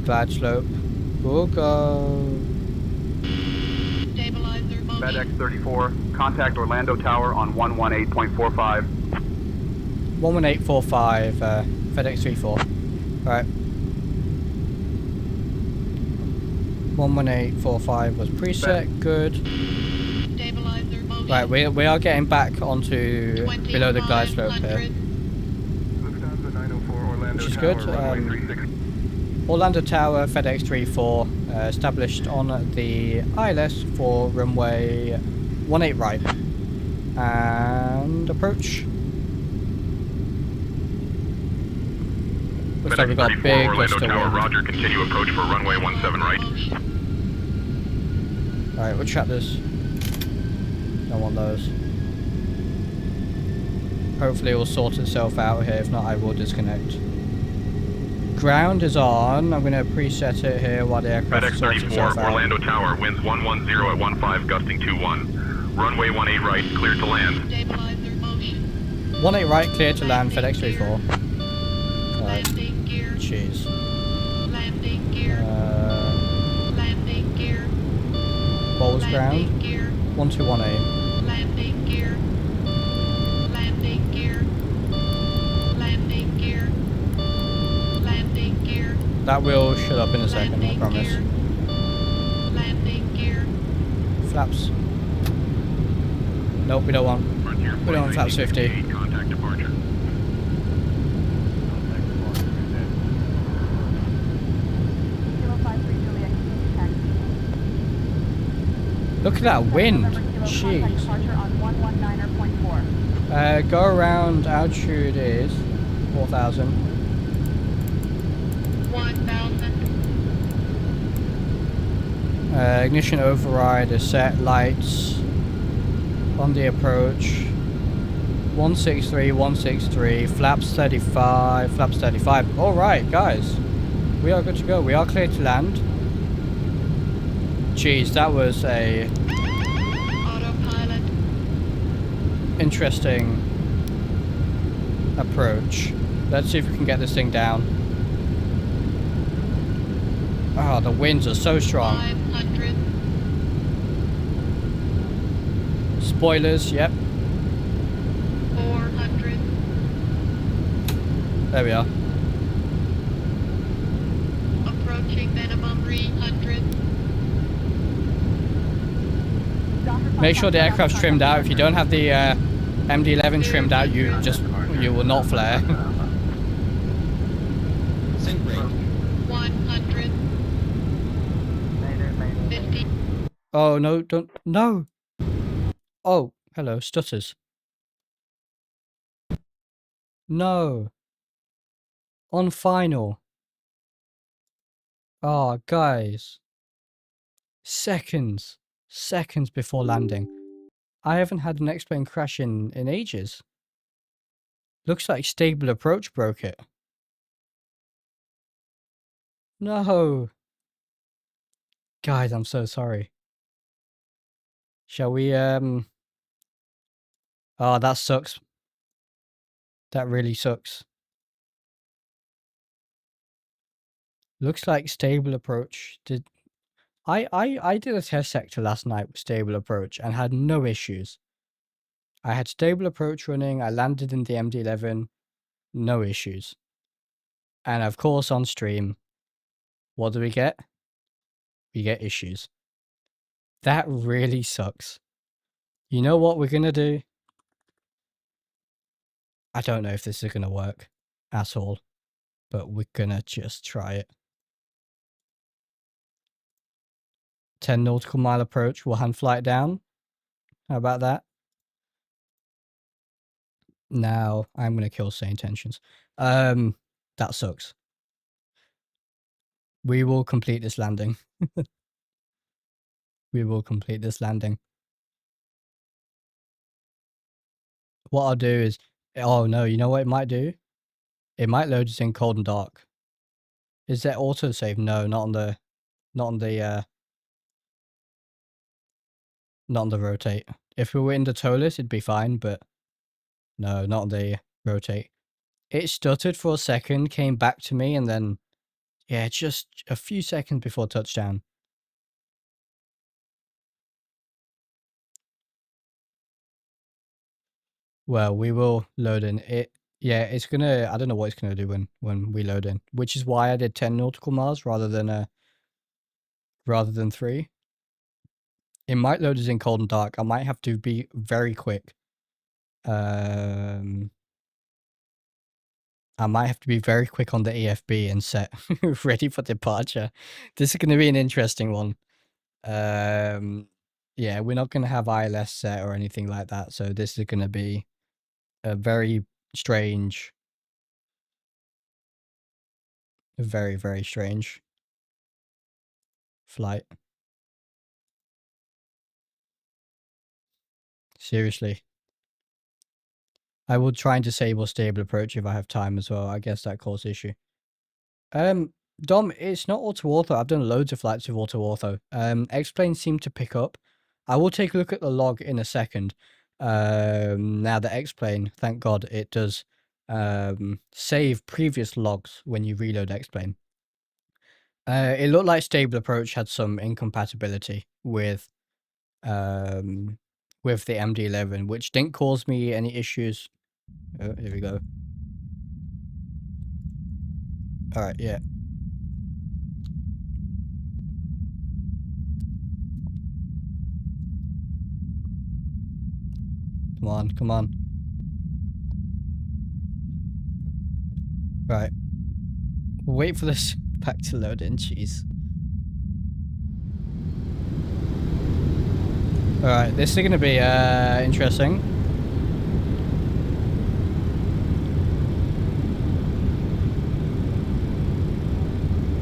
glide slope. We'll go. FedEx 34, contact Orlando Tower on 118.45. 11845, FedEx 34. Right. 11845 was preset, good. Right, we are getting back onto below the glide slope here. Which is good. Orlando Tower, FedEx 34, established on the ILS for runway 18 right. And approach. Looks like we've got a big gust of wind. Roger, continue approach for runway 17 right. Alright, we'll trap this. Don't want those. Hopefully it will sort itself out here, if not I will disconnect. Ground is on. I'm going to preset it here while the aircraft FedEx sorts 34, itself out. Orlando Tower, winds 110 at 15, gusting 21. Runway 18 right, clear to land. 18 right, clear to land, FedEx 34. Alright. Jeez. What was ground? 1218. That will shut up in a second, I promise. Flaps. Nope, we don't want. We don't want flaps 50. Contact departure. Look at that wind. Jeez. Go around, altitude is 4,000. 1,000. Ignition override is set. Lights on the approach. 163, 163. Flaps 35. Flaps 35. Alright, guys. We are good to go. We are clear to land. Jeez, that was a Autopilot. interesting approach. Let's see if we can get this thing down. Oh, the winds are so strong. 500. Spoilers, yep. 400. There we are. Approaching minimum 300. Make sure the aircraft's trimmed out. If you don't have the MD-11 trimmed out, you will not flare. 100. 50. Oh no, don't, no. Oh, hello, stutters. No. On final. Oh, guys. Seconds before landing. I haven't had an X-plane crash in ages. Looks like stable approach broke it. No. Guys, I'm so sorry. Shall we, Oh, that sucks. That really sucks. Looks like stable approach. I did a test sector last night with stable approach and had no issues. I had stable approach running. I landed in the MD-11. No issues. And of course on stream, what do we get? We get issues. That really sucks. You know what we're going to do? I don't know if this is going to work at all, but we're going to just try it. 10 nautical mile approach. We'll hand flight down. How about that? Now, I'm going to kill sane tensions. That sucks. We will complete this landing. we will complete this landing. What I'll do is, oh no, you know what it might do? It might load us in cold and dark. Is there autosave? No, not on the rotate. If we were in the TOLUS, it'd be fine, but no, not on the rotate. It stuttered for a second, came back to me, and then, yeah, just a few seconds before touchdown. Well, we will load in it. Yeah, it's gonna, I don't know what it's gonna do when we load in, which is why I did 10 nautical miles rather than 3. It might load us in cold and dark. I might have to be very quick. I might have to be very quick on the EFB and set ready for departure. This is going to be an interesting one. Yeah, we're not going to have ILS set or anything like that. So this is going to be a very strange, very, very strange flight. Seriously. I will try and disable stable approach if I have time as well. I guess that causes issue. Dom, it's not auto-ortho. I've done loads of flights with auto-ortho. X-planes seem to pick up. I will take a look at the log in a second. Now the X-plane, thank God, it does save previous logs when you reload X-plane. It looked like stable approach had some incompatibility with the MD-11, which didn't cause me any issues. Oh, here we go. All right, yeah. Come on, come on. Right. Wait for this pack to load in, jeez. Alright, this is gonna be interesting.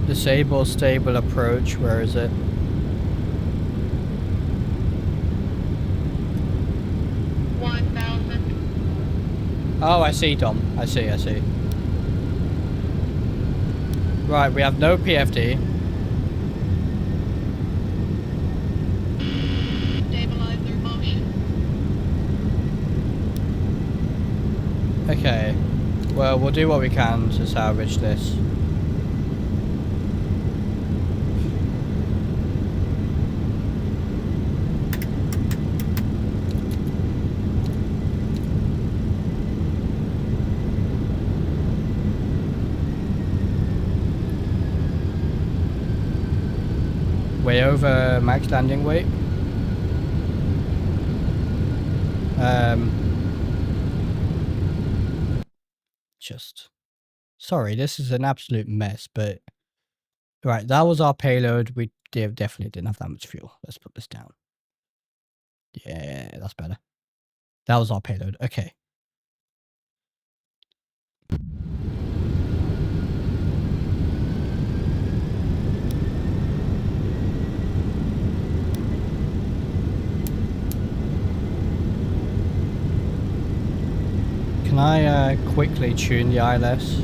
Disable stable approach, where is it? Oh, I see, Dom. I see. Right, we have no PFD. Stabilizer motion. Okay. Well, we'll do what we can to salvage this. Way over max landing weight. Sorry, this is an absolute mess, but right, that was our payload. We definitely didn't have that much fuel. Let's put this down. Yeah, that's better. That was our payload. Okay. Can I quickly tune the ILS?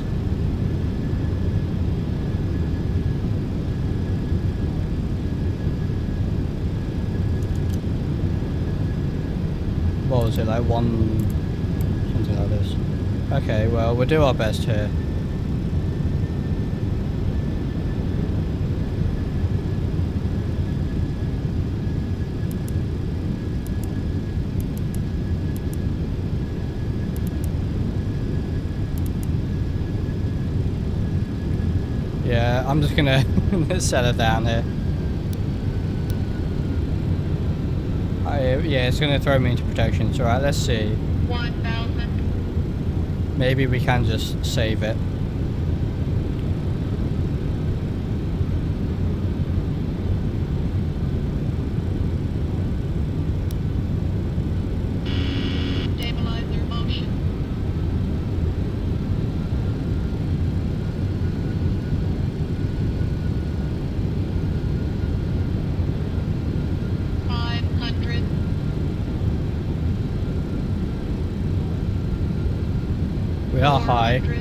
What was it, like something like this? Okay, well, we'll do our best here. Yeah, I'm just gonna set it down here. Yeah, it's gonna throw me into protection. So, alright, let's see. 1000. Maybe we can just save it. Stabilizer motion. We are high. 400.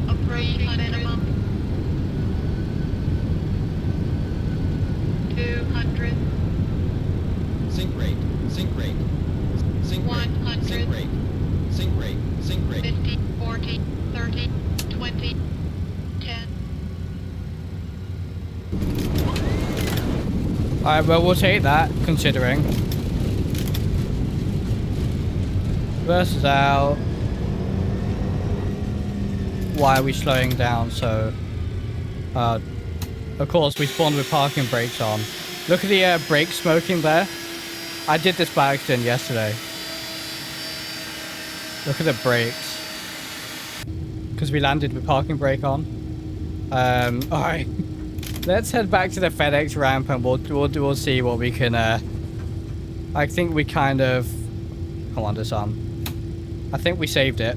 Approaching minimum. 200. Sync rate. Sync rate. Sync rate. 100. Sync rate. Sync rate. Sync rate. 50, 40, 30, 20, 10. Alright, well, we'll take that, considering. Versus out. Why are we slowing down so... of course, we spawned with parking brakes on. Look at the brake smoking there. I did this by accident yesterday. Look at the brakes. Because we landed with parking brake on. Alright. Let's head back to the FedEx ramp and we'll see what we can, I think we kind of... Come on, disarm. I think we saved it.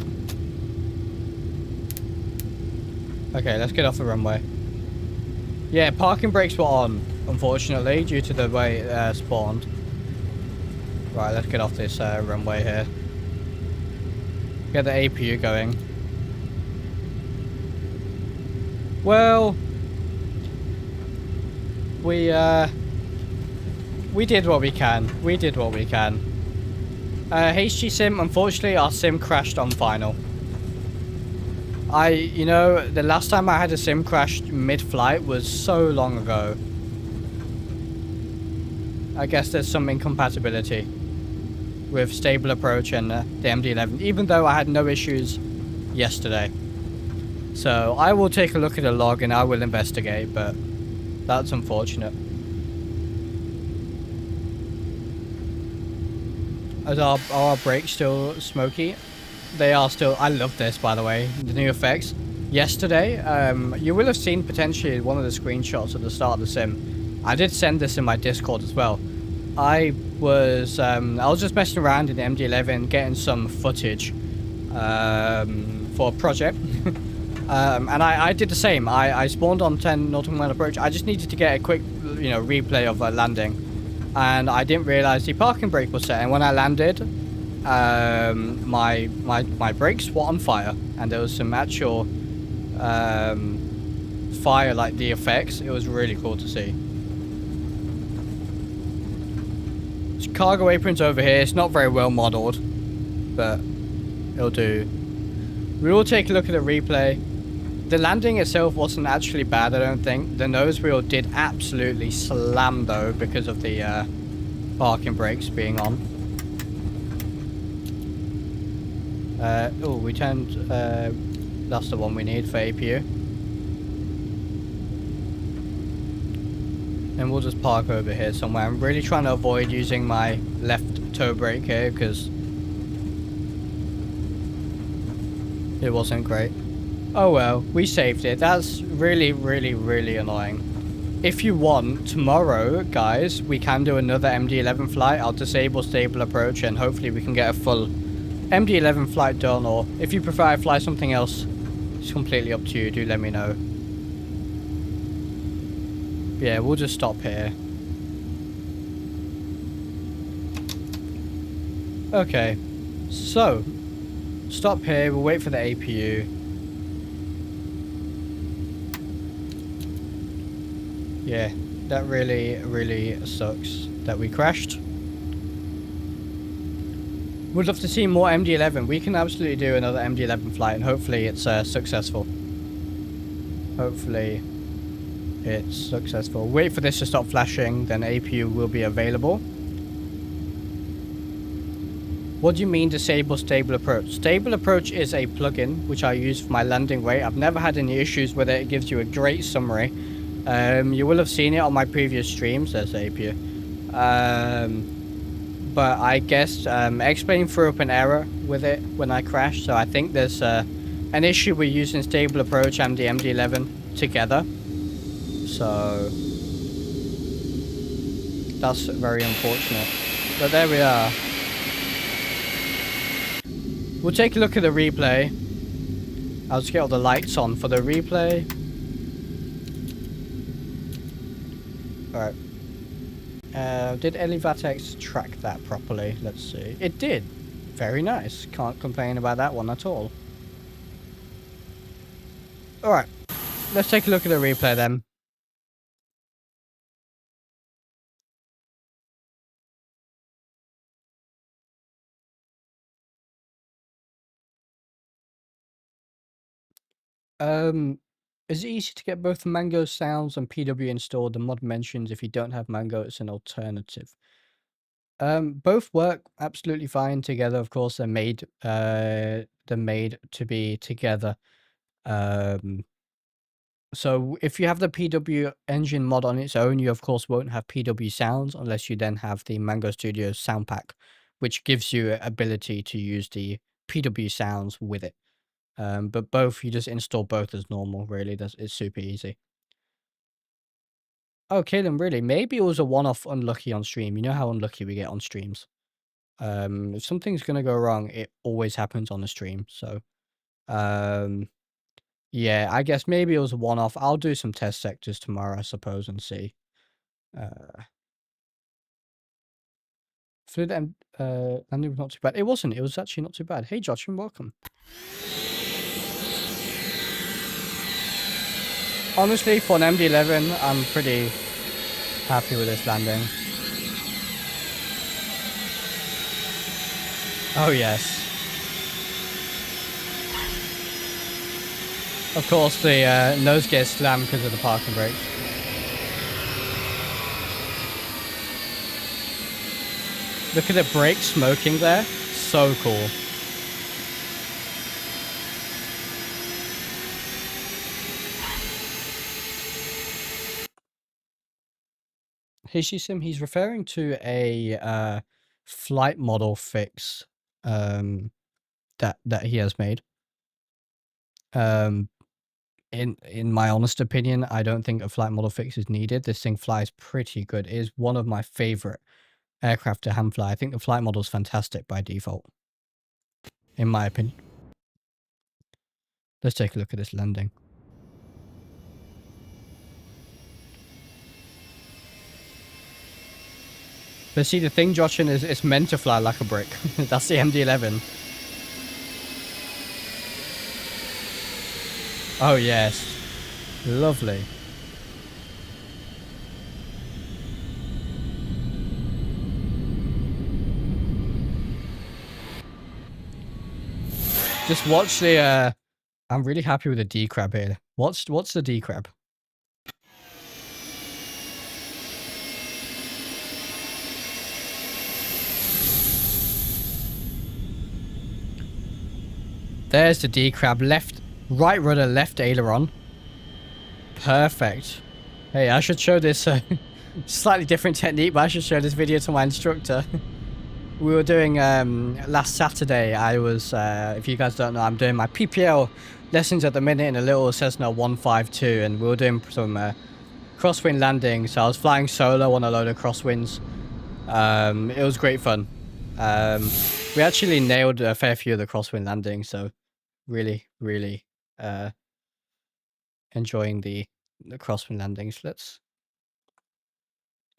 Okay, let's get off the runway. Yeah, parking brakes were on, unfortunately, due to the way it spawned. Right, let's get off this runway here. Get the APU going. Well... We did what we can. We did what we can. HG Sim, unfortunately, our sim crashed on final. You know, the last time I had a sim crash mid-flight was so long ago. I guess there's some incompatibility with stable approach and the MD-11, even though I had no issues yesterday. So I will take a look at the log and I will investigate, but that's unfortunate. Are our brakes still smoky? They are still. I love this, by the way, the new effects. Yesterday, you will have seen potentially one of the screenshots at the start of the sim. I did send this in my Discord as well. I was just messing around in the MD-11 getting some footage for a project. And I did the same. I spawned on 10 nautical mile approach. I just needed to get a quick, you know, replay of landing. And I didn't realize the parking brake was set. And when I landed, my brakes were on fire. And there was some actual fire, like the effects. It was really cool to see. There's cargo aprons over here. It's not very well modeled, but it'll do. We will take a look at the replay. The landing itself wasn't actually bad, I don't think. The nose wheel did absolutely slam, though, because of the parking brakes being on. Oh, we turned... that's the one we need for APU. And we'll just park over here somewhere. I'm really trying to avoid using my left toe brake here, because it wasn't great. Oh well, we saved it. That's really, really, really annoying. If you want, tomorrow, guys, we can do another MD-11 flight. I'll disable stable approach and hopefully we can get a full MD-11 flight done. Or if you prefer I fly something else, it's completely up to you. Do let me know. Yeah, we'll just stop here. Okay, so stop here. We'll wait for the APU. Yeah, that really, really sucks that we crashed. Would love to see more MD-11. We can absolutely do another MD-11 flight and hopefully it's successful. Hopefully it's successful. Wait for this to stop flashing, then APU will be available. What do you mean disable stable approach? Stable approach is a plugin which I use for my landing weight. I've never had any issues with it. It gives you a great summary. You will have seen it on my previous streams. There's APU. But I guess X-Plane threw up an error with it when I crashed. So I think there's an issue with using stable approach and the MD-11 together. So that's very unfortunate. But there we are. We'll take a look at the replay. I'll just get all the lights on for the replay. Alright. Did Elevatex track that properly? Let's see. It did. Very nice. Can't complain about that one at all. Alright. Let's take a look at the replay then. Is it easy to get both Mango sounds and PW installed? The mod mentions if you don't have Mango, it's an alternative. Both work absolutely fine together. Of course, they're made to be together. So if you have the PW engine mod on its own, you of course won't have PW sounds unless you then have the Mango Studio Soundpack, which gives you ability to use the PW sounds with it. But both, you just install both as normal, really. It's super easy. Oh, Kaylin, really? Maybe it was a one-off unlucky on stream. You know how unlucky we get on streams. If something's going to go wrong, it always happens on the stream. So, yeah, I guess maybe it was a one-off. I'll do some test sectors tomorrow, I suppose, and see. Fluid landing was not too bad. It wasn't. It was actually not too bad. Hey, Josh, and welcome. Honestly, for an MD-11, I'm pretty happy with this landing. Oh, yes. Of course, the nose gets slammed because of the parking brake. Look at the brake smoking there. So cool. Hishisim, he's referring to a flight model fix that he has made. In my honest opinion, I don't think a flight model fix is needed. This thing flies pretty good. It is one of my favorite aircraft to hand fly. I think the flight model is fantastic by default, in my opinion. Let's take a look at this landing. But see, the thing, Joshin, is it's meant to fly like a brick. That's the MD-11. Oh, yes. Lovely. Just watch the, I'm really happy with the D-crab here. What's the D-crab? There's the D-crab. Right rudder, left aileron. Perfect. Hey, I should show this slightly different technique, but I should show this video to my instructor. We were doing, last Saturday, I was, if you guys don't know, I'm doing my PPL lessons at the minute in a little Cessna 152, and we were doing some crosswind landings. So I was flying solo on a load of crosswinds. It was great fun. We actually nailed a fair few of the crosswind landings, so really, really enjoying the crosswind landings. Do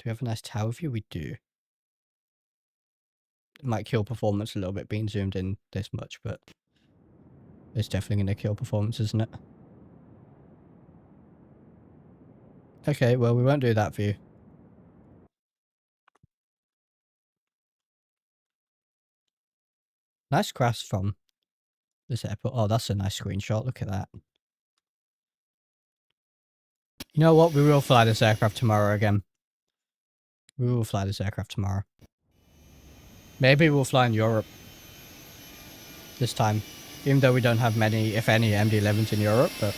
we have a nice tower view? We do. It might kill performance a little bit being zoomed in this much, but it's definitely going to kill performance, isn't it? Okay, well, we won't do that for you. Nice crash from this airport. Oh, that's a nice screenshot. Look at that. You know what? We will fly this aircraft tomorrow again. We will fly this aircraft tomorrow. Maybe we'll fly in Europe this time. Even though we don't have many, if any, MD-11s in Europe, but...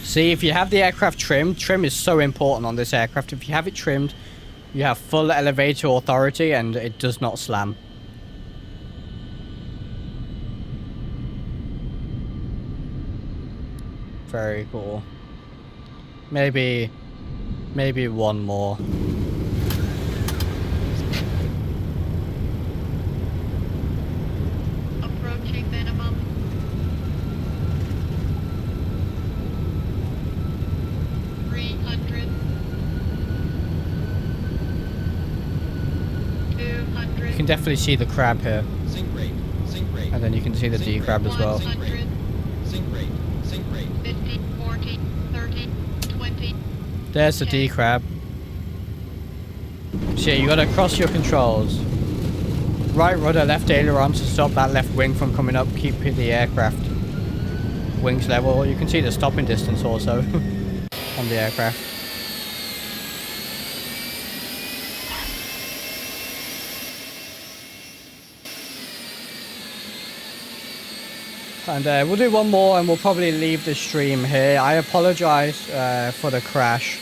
See, if you have the aircraft trimmed, trim is so important on this aircraft. If you have it trimmed, you have full elevator authority and it does not slam. Very cool. Maybe one more. Approaching minimum. You can definitely see the crab here. Sink rate. Sink rate. And then you can see the D crab as well. Sink rate. Sink rate. Sink rate. 50, 40, 30, 20. There's the D crab. So yeah, you gotta cross your controls. Right rudder, left aileron to stop that left wing from coming up. Keep the aircraft wings level. You can see the stopping distance also on the aircraft. And we'll do one more and we'll probably leave the stream here. I apologize for the crash.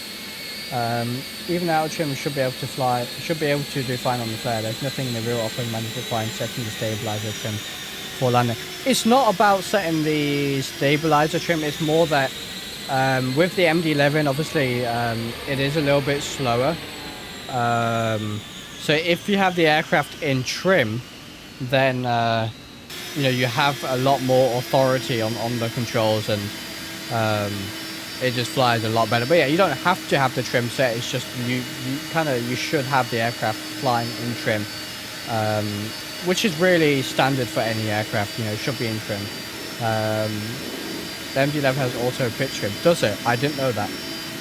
Even out of trim, we should be able to fly. Should be able to do fine on the flare. There's nothing in the real operating manual requiring setting the stabilizer trim for landing. It's not about setting the stabilizer trim. It's more that with the MD-11, obviously, it is a little bit slower. So if you have the aircraft in trim, then you know, you have a lot more authority on the controls, and it just flies a lot better. But yeah, you don't have to have the trim set. It's just you should have the aircraft flying in trim, which is really standard for any aircraft. You know, it should be in trim. The MD-11 has auto pitch trim. Does it? I didn't know that.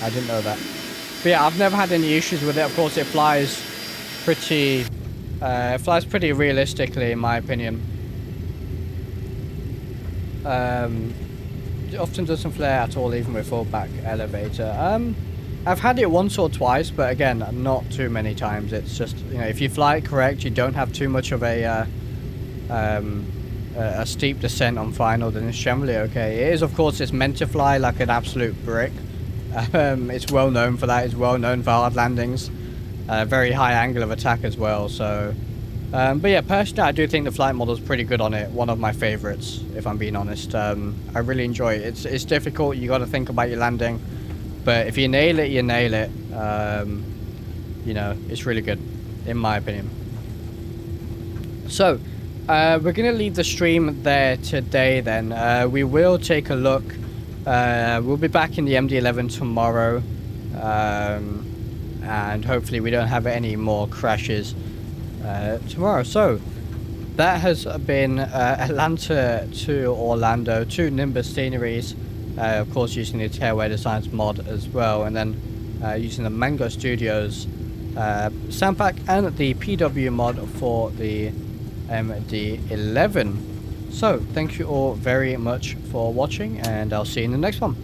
I didn't know that. But yeah, I've never had any issues with it. Of course, it flies pretty realistically, in my opinion. It often doesn't flare at all, even with full back elevator. I've had it once or twice, but again, not too many times. It's just, you know, if you fly it correct, you don't have too much of a steep descent on final, then it's generally okay. It is, of course, it's meant to fly like an absolute brick. It's well known for that. It's well known for hard landings. Very high angle of attack as well. So, but yeah, personally, I do think the flight model is pretty good on it. One of my favorites, if I'm being honest. I really enjoy it. It's difficult. You got to think about your landing, but if you nail it, you nail it. You know, it's really good, in my opinion. So, we're gonna leave the stream there today. Then we will take a look. We'll be back in the MD-11 tomorrow, and hopefully we don't have any more crashes tomorrow. So that has been Atlanta to Orlando, 2 Nimbus sceneries, of course using the Tailway Designs mod as well, and then using the Mango Studios Soundpack and the PW mod for the MD-11. So thank you all very much for watching, and I'll see you in the next one.